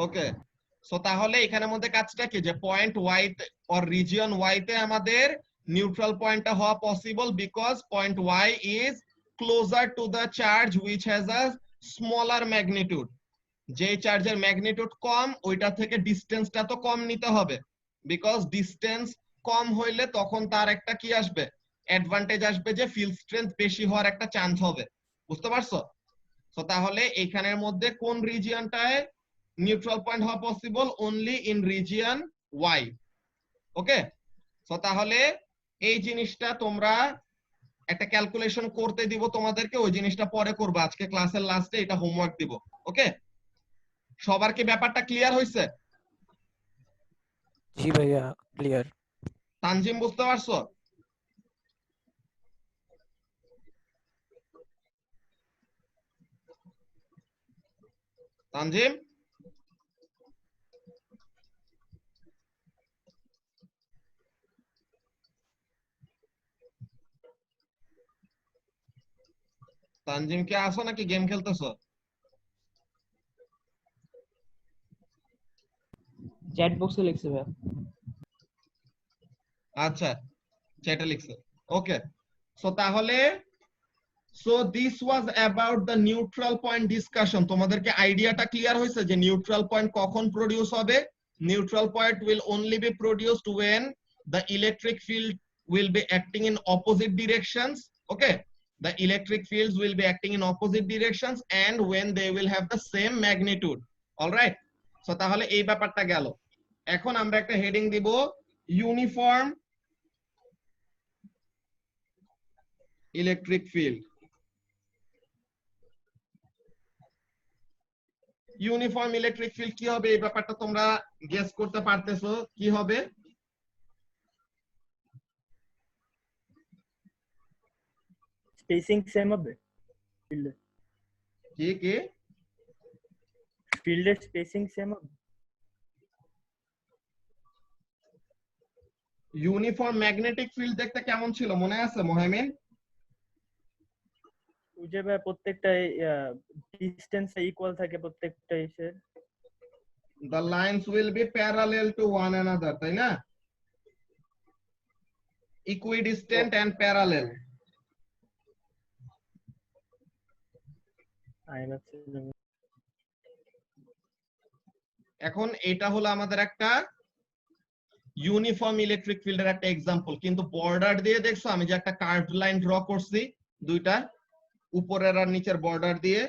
ওকে। সো তাহলে এখানের মধ্যে কাজটা কি যে point Y or region Y তে আমাদের নিউট্রাল পয়েন্টটা হওয়া possible because point Y is closer to the charge which has a smaller magnitude. যে চার্জের ম্যাগনিটিউড কম ওইটা থেকে ডিসটেন্সটা তো কম নিতে হবে, বিকজ ডিসটেন্স কম হইলে তখন তার একটা কি আসবে, অ্যাডভান্টেজ আসবে যে ফিল্ড স্ট্রেংথ বেশি হওয়ার একটা চান্স হবে। বুঝতে পারছো? তো তাহলে এইখানের মধ্যে কোন রিজিয়নটায় নিউট্রাল পয়েন্ট হওয়া possible? Only in region Y. Okay, so তাহলে এই জিনিসটা তোমরা একটা ক্যালকুলেশন করতে দিব তোমাদেরকে, ওই জিনিসটা পরে করবো, আজকে ক্লাসের লাস্টে এটা হোমওয়ার্ক দিব। ওকে, সবার কি ব্যাপারটা ক্লিয়ার হয়েছে? জি ভাইয়া, ক্লিয়ার। তানজিম বুঝতে পারছো? তানজিম, তানজিম কি আসো নাকি গেম খেলতেছো? চ্যাট বক্সে লিখছে ভাইয়া। আচ্ছা, চ্যাটে লিখছে। ওকে, সো তাহলে so this was about the neutral point discussion. তোমাদেরকে আইডিয়াটা ক্লিয়ার হয়েছে যে নিউট্রাল পয়েন্ট কখন প্রডিউস হবে? Neutral point will only be produced when the electric field will be acting in opposite directions. Okay, the electric fields will be acting in opposite directions and when they will have the same magnitude. All right, so তাহলে এই ব্যাপারটা গেল। এখন আমরা একটা heading দিব, uniform electric field. Uniform electric field কি হবে এই ব্যাপারটা তোমরা গেস করতে পারতেছো কি হবে? স্পেসিং সেম হবে ফিল্ডে, কি কি ফিল্ডের স্পেসিং সেম হবে। ইউনিফর্ম ম্যাগনেটিক ফিল্ড দেখতে কেমন ছিল মনে আছে মোহামিন? ওই যে ভাই প্রত্যেকটা ডিসটেন্স ইকুয়াল থাকে প্রত্যেকটা এসে। The lines will be parallel to one another, তাই না? Equidistant and parallel. এখন এটা হলো আমাদের একটা ইউনিফর্ম ইলেকট্রিক ফিল্ডের একটা এক্সাম্পল, কিন্তু বর্ডার দিয়ে দেখছো আমি যে একটা কার্ভড লাইন ড্র করছি, দুইটা উপরের আর নিচের বর্ডার দিয়ে।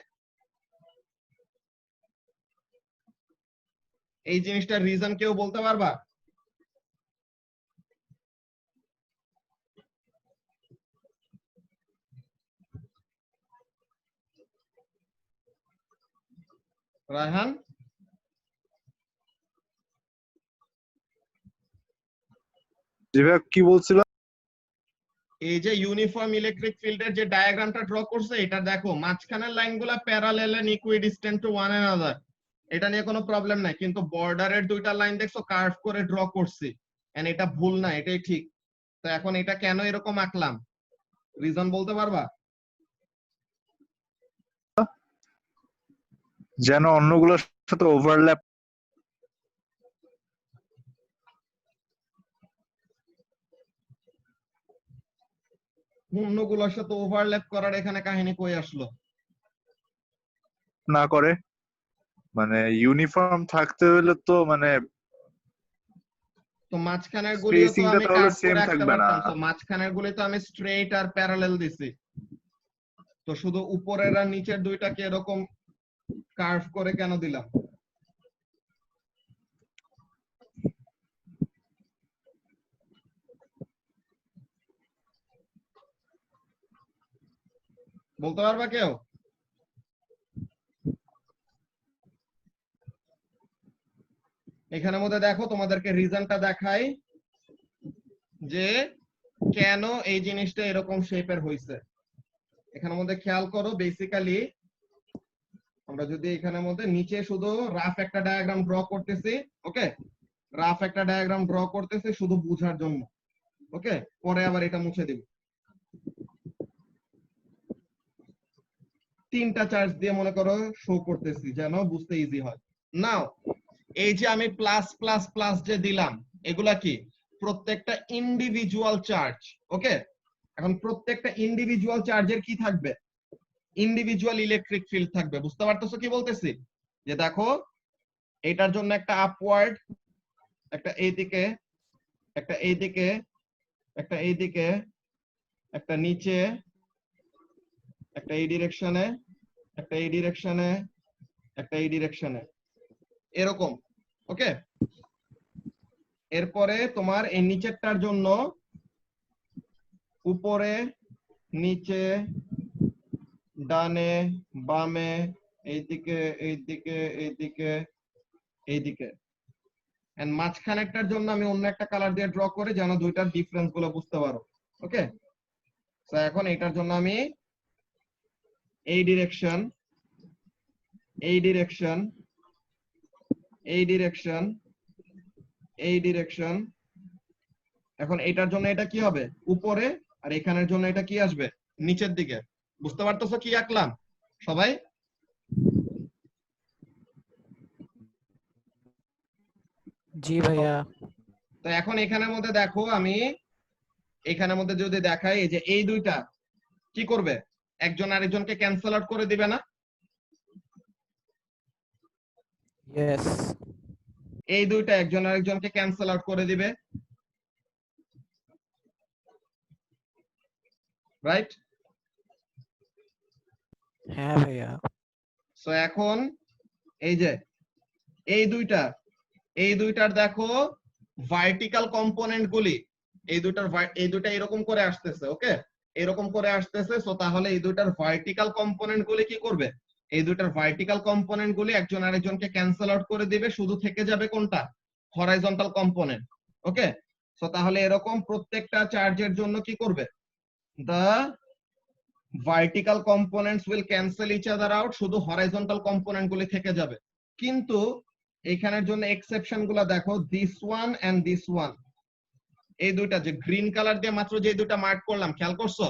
এই জিনিসটার রিজন কেউ বলতে পারবা? রায়হান, কি বলছিল? এই যে ইউনিফর্ম ইলেকট্রিক ফিল্ডের যে ডায়াগ্রামটা ড্র করছে, এটা দেখো মাঝখানের লাইনগুলা parallel and equidistant to one another, এটা নিয়ে কোনো প্রবলেম নাই। কিন্তু বর্ডারের দুইটা লাইন দেখছো কার্ভ করে ড্র করছি, এন্ড এটা ভুল না, এটাই ঠিক। তো এখন এটা কেন এরকম আঁকলাম, রিজন বলতে পারবা? যেন অন্যগুলোর সাথে ওভারল্যাপ। অন্যগুলোর সাথে ওভারল্যাপ করার এখানে কাহিনী কই আসলো? না করে, মানে ইউনিফর্ম থাকতে হলে তো মানে তো মাঝখানের গুলিও তো স্পেসিংটা আমি তাহলে কার্ভ সেম করে আঁকতে থাকবে না। পারতাম, তো মাঝখানের গুলি তো আমি স্ট্রেইট আর প্যারালেল দিছি, তো শুধু উপরের আর নিচের দুইটাকে এরকম কার্ভ করে কেন দিলাম? বলতে পারবা কেউ? এখানের মধ্যে দেখো তোমাদেরকে রিজনটা দেখাই যে কেন এই জিনিসটা এরকম শেপের হইছে। এখানের মধ্যে খেয়াল করো, বেসিক্যালি আমরা যদি এখানের মধ্যে নিচে শুধু রাফ একটা ডায়াগ্রাম ড্র করতেছি, ওকে, রাফ একটা ডায়াগ্রাম ড্র করতেছি শুধু বোঝার জন্য, ওকে, পরে আবার এটা মুছে দিব। তিনটা চার্জ দিয়ে মনে করো শো করতেছি যেন বুঝতে ইজি হয়। নাও এই যে আমি প্লাস প্লাস প্লাস যে দিলাম, এগুলা কি প্রত্যেকটা ইন্ডিভিজুয়াল চার্জ, ওকে। এখন প্রত্যেকটা ইন্ডিভিজুয়াল চার্জের কি থাকবে, ইন্ডিভিজুয়াল ইলেকট্রিক ফিল্ড থাকবে। বুঝতে পারতেছো কি বলতেছি? যে দেখো এটার জন্য একটা আপওয়ার্ড, একটা এইদিকে, একটা এইদিকে, একটা এইদিকে, একটা নিচে, একটা এই ডিরেকশনে, একটা এই ডিরেকশনে, একটা এই ডিরেকশনে, এরকম, ওকে। এরপরে তোমার এই নিচেরটার জন্য উপরে, নিচে, ডানে, বামে, এইদিকে, এইদিকে, এইদিকে, এইদিকে, এন্ড মাঝখানেরটার জন্য আমি অন্য একটা কালার দিয়ে ড্র করে যেন দুইটার ডিফারেন্স গুলো বুঝতে পারো, ওকে। তো এখন এটার জন্য আমি এই ডিরেকশন, এই ডিরেকশন, এই ডিরেকশন, এই ডিরেকশন, এখন এটার জন্য এটা কি হবে উপরে, আর এখানের জন্য এটা কি আসবে নিচের দিকে। বুঝতে পারতেছো কি আঁকলাম সবাই? জি ভাইয়া। তো এখন এখানের মধ্যে দেখো আমি এখানের মধ্যে যদি দেখাই, এই যে এই দুইটা কি করবে, একজন আরেকজনকে ক্যান্সেল আউট করে দিবে না? ইয়েস। এই দুইটা একজন আরেকজনকে ক্যান্সেল আউট করে দিবে, রাইট? হ্যাঁ ভাইয়া। সো এখন এই যে এই দুইটার দেখো ভার্টিক্যাল কম্পোনেন্ট গুলি, এই দুইটা এরকম করে আসতেছে, ওকে, এরকম করে আসতেছে। সো তাহলে এই দুইটার ভার্টিক্যাল কম্পোনেন্ট গুলি কি করবে, এই দুইটার ভার্টিক্যাল কম্পোনেন্ট গুলি একজন আরেকজনকে ক্যান্সেল আউট করে দিবে, শুধু থেকে যাবে কোনটা, হরাইজন্টাল কম্পোনেন্ট, ওকে। সো তাহলে এরকম প্রত্যেকটা চার্জের জন্য কি করবে, the vertical components will cancel each other out, শুধু horizontal component গুলি থেকে যাবে। কিন্তু এখানের জন্য এক্সেপশন গুলা দেখো, this one and this one, এই দুইটা যে গ্রিন কালার দিয়ে মাত্র যে দুইটা মার্ক করলাম, খেয়াল করছো?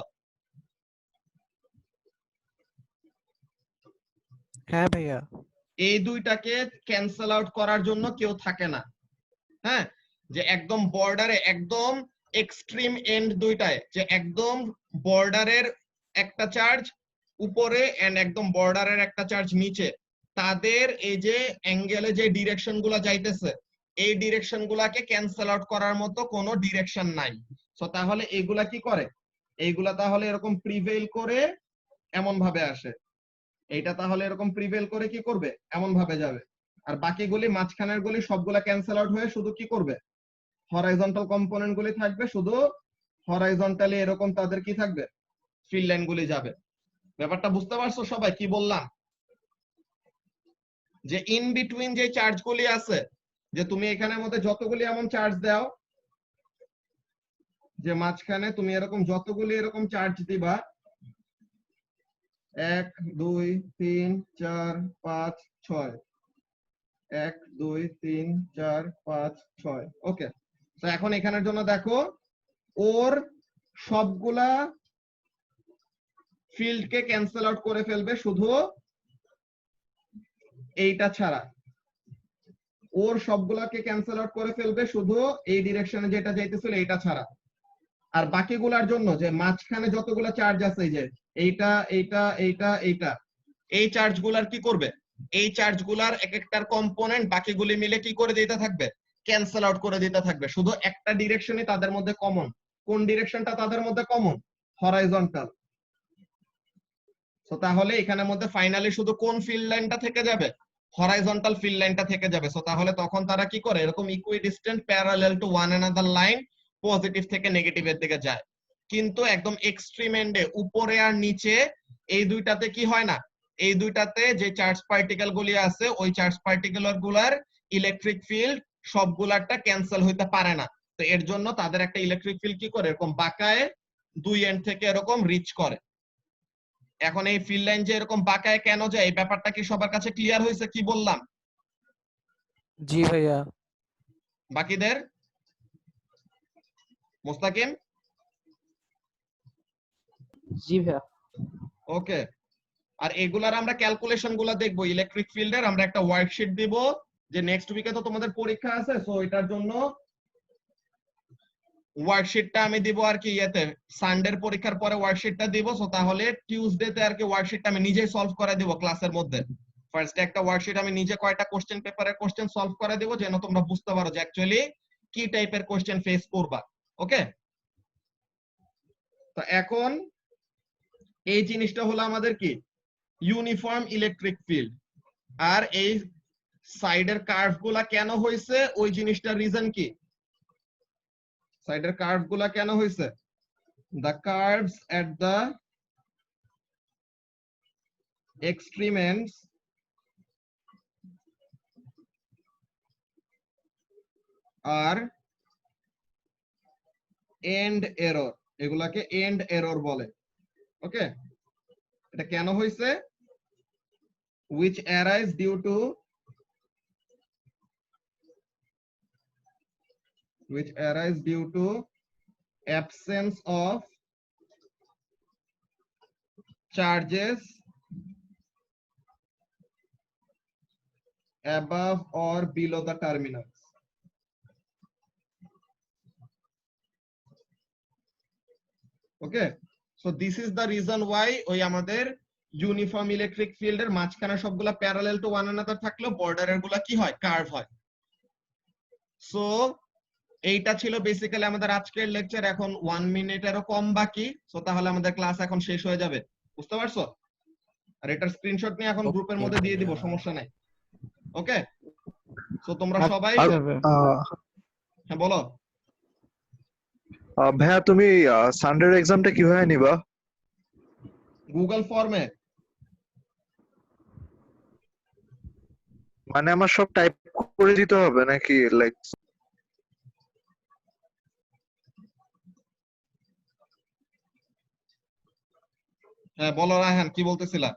হ্যাঁ ভাইয়া। এই দুইটাকে ক্যান্সেল আউট করার জন্য কেউ থাকে না, হ্যাঁ। যে একদম বর্ডারে, একদম এক্সট্রিম এন্ড দুইটায়, যে একদম বর্ডারের একটা চার্জ উপরে এন্ড একদম বর্ডারের একটা চার্জ নিচে, তাদের এই যে অ্যাঙ্গেলে যে ডিরেকশন গুলা যাইতেছে, এই ডিরেকশন গুলাকে ক্যান্সেল আউট করার মতো কোনো ডিরেকশন নাই। সো তাহলে এগুলা কি করে, এইগুলা তাহলে এরকম প্রিভেইল করে এমন ভাবে আসে, এইটা তাহলে এরকম প্রিভেইল করে কি করবে, এমন ভাবে যাবে। আর বাকিগুলি মাঝখানের গুলি সবগুলা ক্যান্সেল আউট হয়ে শুধু কি করবে, হরাইজন্টাল কম্পোনেন্ট গুলি থাকবে, শুধু হরাইজন্টালি এরকম তাদের কি থাকবে, ফিল্ড লাইন গুলি যাবে। ব্যাপারটা বুঝতে পারছো সবাই কি বললাম? যে ইন বিটুইন যে চার্জ গুলি আছে, যে তুমি এখানের মধ্যে যতগুলি এমন চার্জ দাও, যে মাঝখানে তুমি এরকম যতগুলি এরকম চার্জ দিবা, 1 2 3 4 5 6, 1 2 3 4 5 6, ওকে। তো এখন এখানের জন্য দেখো ওর সবগুলা ফিল্ডকে ক্যান্সেল আউট করে ফেলবে, শুধু এইটা ছাড়া, ওর সবগুলাকে ক্যান্সেল আউট করে ফেলবে শুধু এই ডিরেকশনে যেটা যাইতেছিল এইটা ছাড়া। আর বাকিগুলার জন্য যে মাঝখানে যতগুলা চার্জ আছে, এই যে এইটা, এইটা, এইটা, এইটা, এই চার্জ গুলার কি করবে, এই চার্জ গুলার এক একটার কম্পোনেন্ট বাকিগুলি মিলে কি করে দিতে থাকবে, ক্যান্সেল আউট করে দিতে থাকবে। শুধু একটা ডিরেকশনই তাদের মধ্যে কমন। কোন ডিরেকশনটা তাদের মধ্যে কমন, হরাইজন্টাল। তো তাহলে এখানের মধ্যে ফাইনালি শুধু কোন ফিল্ড লাইনটা থেকে যাবে, হরাইজন্টাল ফিল্ড লাইনটা থেকে যাবে। সো তাহলে তখন তারা কি করে, এরকম equidistant parallel to one another line positive থেকে নেগেটিভের দিকে যায়। কিন্তু একদম এক্সট্রিম এন্ডে উপরে আর নিচে এই দুইটাতে কি হয় না, এই দুইটাতে যে চার্জ পার্টিকেল গুলি আছে, ওই চার্জ পার্টিকেল গুলার ইলেকট্রিক ফিল্ড সবগুলারটা ক্যান্সেল হইতে পারে না। তো এর জন্য তাদের একটা ইলেকট্রিক ফিল্ড কি করে, এরকম বাঁকায় দুই এন্ড থেকে এরকম রিচ করে। এখন এই ফিল্ড লাইন যে এরকম বাঁকায় কেন যায় এই ব্যাপারটা কি সবার কাছে ক্লিয়ার হয়েছে কি বললাম? জি ভাইয়া। বাকিদের? মুস্তাকিম? জি ভাইয়া। ওকে। আর এগুলার আমরা ক্যালকুলেশন গুলা দেখবো ইলেকট্রিক ফিল্ডের। আমরা একটা ওয়ার্কশিট দিব যে নেক্সট উইকে তো তোমাদের পরীক্ষা আছে, সো এটার জন্য ওয়ার্কশিটটা আমি দিব আর কি ইয়েতে সানডের পরীক্ষার পরে ওয়ার্কশিটটা দিব। সো তাহলে টিউসডেতে আর কি ওয়ার্কশিটটা আমি নিজেই সলভ করে দিব ক্লাসের মধ্যে। ফার্স্টে একটা ওয়ার্কশিট আমি নিজে কয়টা কোশ্চেন পেপারের কোশ্চেন সলভ করে দিব যেন তোমরা বুঝতে পারো যে অ্যাকচুয়ালি কি টাইপের কোশ্চেন ফেস করবা। ওকে, তো এখন এই জিনিসটা হলো আমাদের কি ইউনিফর্ম ইলেকট্রিক ফিল্ড। আর এই সাইডের কার্ভ গুলা কেন হয়েছে ওই জিনিসটার রিজন কি? সাইডের কার্ভ গুলা কেন হয়েছে? the curves at the extreme ends are end error, এগুলাকে end error বলে। ওকে, এটা কেন হয়েছে? which arise due to absence of charges above or below the terminals. Okay, so this is the reason why ওই আমাদের ইউনিফর্ম ইলেকট্রিক ফিল্ডের মাঝখানে সবগুলা প্যারালাল টু ওয়ান অ্যানাদার থাকলেও বর্ডারের গুলা কি হয় কার্ভ হয়। সো এইটা ছিল বেসিক্যালি আমাদের আজকের লেকচার। এখন 1 মিনিটেরও কম বাকি, সো তাহলে আমাদের ক্লাস এখন শেষ হয়ে যাবে, বুঝতে পারছো? আর এটার স্ক্রিনশট নিয়ে এখন গ্রুপের মধ্যে দিয়ে দিব, সমস্যা নাই। ওকে, সো তোমরা সবাই হ্যাঁ বলো। ভাইয়া তুমি সানডের এক্সামটা কিভাবে নিবা? গুগল ফর্মে। মানে আমার সব টাইপ করে দিতে হবে নাকি লাইক? হ্যাঁ বলো রায়হান, কি বলতেছিলা?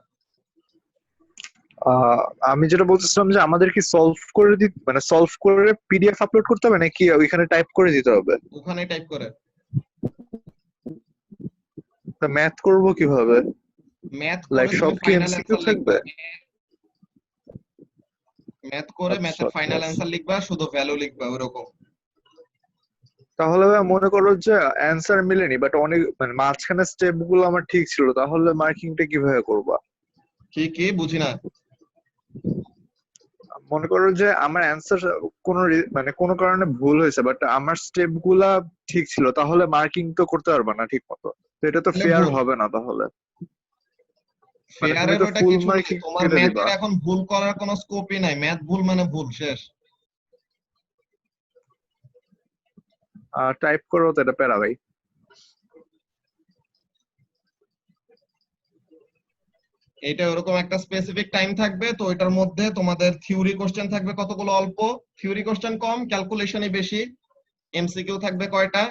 আমি যেটা বলতেছিলাম যে আমাদের কি সলভ করে মানে সলভ করে পিডিএফ আপলোড করতে হবে নাকি ওইখানে টাইপ করে দিতে হবে? ওখানে টাইপ করে। তা ম্যাথ করব কিভাবে? ম্যাথ লাইক করে সব তুমি কি ফাইনাল এমসিকিউ অ্যানসার থাকবে? ম্যাথ করে ম্যাথের ফাইনাল অ্যানসার লিখবা, শুধু ভ্যালু লিখবা ওরকম। তাহলে মনে করো যে অ্যানসার মিলেনি বাট অনেক মানে মাঝখানে স্টেপ গুলো আমার ঠিক ছিল, তাহলে মার্কিংটা কিভাবে করবা? কি বুঝি না। মনে করো যে আমার অ্যানসার মানে কোনো কারণে ভুল হয়েছে বাট আমার স্টেপ গুলা ঠিক ছিল, তাহলে মার্কিং তো করতে পারবা না ঠিক মতো, তো এটা তো ফেয়ার হবে না। তাহলে ফেয়ারের ওটা কিছু নাই, তোমার ম্যাথের এখন ভুল করার কোনো স্কোপই নাই। ম্যাথ ভুল মানে ভুল, শেষ। টাইপ করো তো, এটা প্যারা ভাই। এটা ওরকম একটা স্পেসিফিক টাইম থাকবে, তো এটার মধ্যে তোমাদের থিওরি কোশ্চেন থাকবে কতগুলো অল্প, থিওরি কোশ্চেন কম, ক্যালকুলেশনই বেশি, এমসিকিউ থাকবে কয়টা,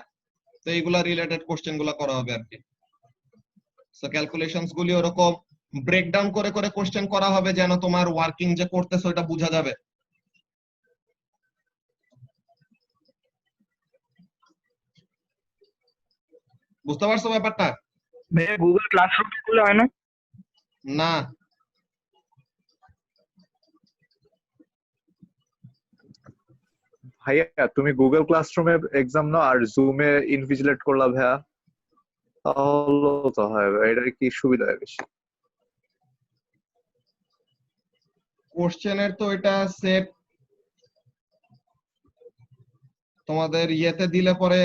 তো এইগুলা রিলেটেড কোশ্চেন গুলা করা হবে আর কি। সো ক্যালকুলেশনস গুলি ওরকম ব্রেকডাউন করে করে কোশ্চেন করা হবে যেন তোমার ওয়ার্কিং যে করতেছো এটা বোঝা যাবে। বুঝতে পারছো ব্যাপারটা? গুগল ক্লাসরুম খুলে হয় না? না, ভাইয়া তুমি গুগল ক্লাসরুমে এক্সাম নাও আর জুমে ইনভিজিলেট করলা ভাইয়া, তাহলে তো হয় এটা কি সুবিধা হয় বেশি? কোশ্চেনের তো এটা সেট তোমাদের ইয়েতে দিলে পরে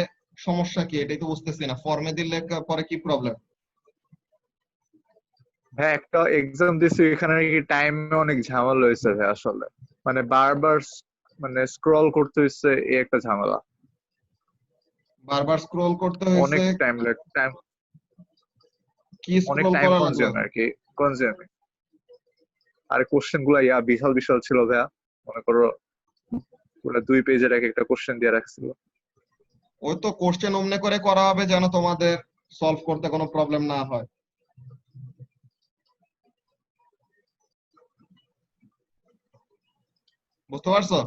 সমস্যা কি এটাই তো বুঝতেছি না, ফর্মে দিলে পরে কি প্রবলেম? ভাই একটা এক্সাম দিছি, এখানে নাকি টাইমে অনেক ঝামেলা হয়েছে ভাই, আসলে মানে বারবার মানে স্ক্রল করতে হয়েছে, এই একটা ঝামেলা। বারবার স্ক্রল করতে অনেক হয়েছে? টাইম কি অনেক স্ক্রল টাইম করা লাগলো? কনজিউম আর কি, কনজিউমিং। আর কোশ্চেন গুলা বিশাল বিশাল ছিল ভাইয়া, মনে করো পুরো 2 পেজের এক একটা কোশ্চেন দিয়ে রাখছিল। ওই তো কোশ্চেন অমনে করে করা হবে যেন তোমাদের সলভ করতে কোনো প্রবলেম না হয়। বুঝতে পারছো?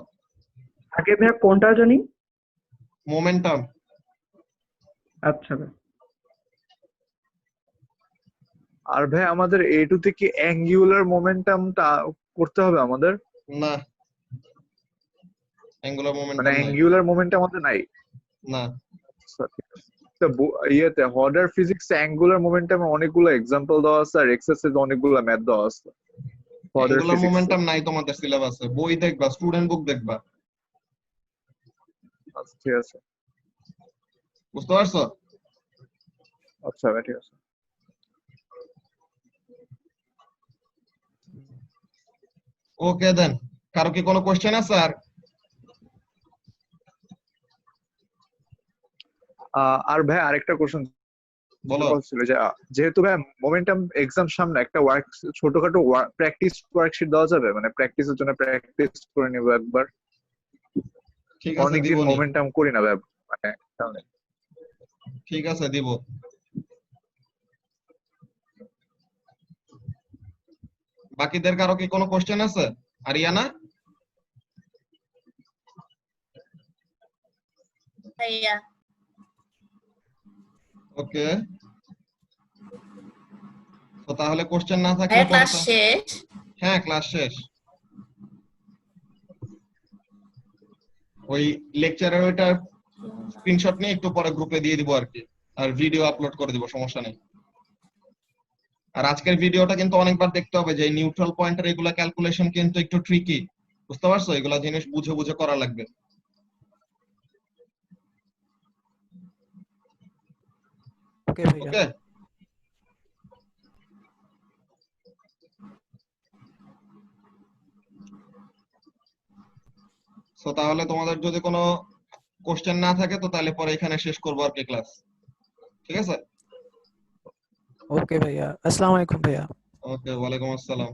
আগে ভাইয়া কোনটা জানি? মোমেন্টাম। আচ্ছা ভাই। আর ভাই আমাদের A2 থেকে অ্যাঙ্গুলার মোমেন্টামটা করতে হবে আমাদের, না, অ্যাঙ্গুলার মানে মোমেন্টাম নাই। অ্যাঙ্গুলার মোমেন্টাম আমাদের নাই। না, আচ্ছা, ঠিক আছে। তো ইয়েতে হডার ফিজিক্সে অ্যাঙ্গুলার মোমেন্টামে অনেকগুলো এক্সাম্পল দেওয়া আছে আর এক্সারসাইজ অনেকগুলো ম্যাথ দেওয়া আছে হডার অ্যাঙ্গুলার ফিজিক্সে। মোমেন্টাম নাই তোমাদের সিলেবাসে। বই দেখবা, স্টুডেন্ট বুক দেখবা। আচ্ছা ঠিক আছে। বুঝতে পারছো? আচ্ছা ভাই ঠিক আছে। ওকে দেন, কারো কি কোনো কোশ্চেন আছে আর? আর ভাই আরেকটা কোশ্চেন বলো। ছিল যে যেহেতু ভাই মোমেন্টাম এক্সাম সামনে, একটা ছোটখাটো প্র্যাকটিস ওয়ার্কশিট দেওয়া যাবে, মানে প্র্যাকটিসের জন্য প্র্যাকটিস করে নিব একবার। ঠিক আছে, অনেকদিন দিবনি। মোমেন্টাম করি না ভাই, মানে ঠিক আছে, দিব। বাকিদের কারো কি কোনো কোশ্চেন আছে? আরিয়ানা? ভাইয়া ওকে, তো তাহলে কোশ্চেন না থাকলে ভাইয়া ক্লাস পরে শেষ? হ্যাঁ, ক্লাস শেষ। ওই লেকচারের ওইটা স্ক্রিনশট নিয়ে একটু পরে গ্রুপে দিয়ে দিব আর কি, আর ভিডিও আপলোড করে দিব, সমস্যা নেই। আর আজকের ভিডিওটা কিন্তু অনেকবার দেখতে হবে, যে নিউট্রাল পয়েন্টের এগুলা ক্যালকুলেশন কিন্তু একটু ট্রিকি, বুঝতে পারছো? এগুলা জিনিস বুঝে বুঝে করা লাগবে। ওকে ভাইয়া। ওকে, সো তাহলে তোমাদের যদি কোনো কোশ্চেন না থাকে তো তাহলে পরে এখানে শেষ করবো আর কি ক্লাস। ঠিক আছে? ওকে ভাইয়া, আসসালামু আলাইকুম ভাইয়া। ওকে, ওয়ালাইকুম আসসালাম।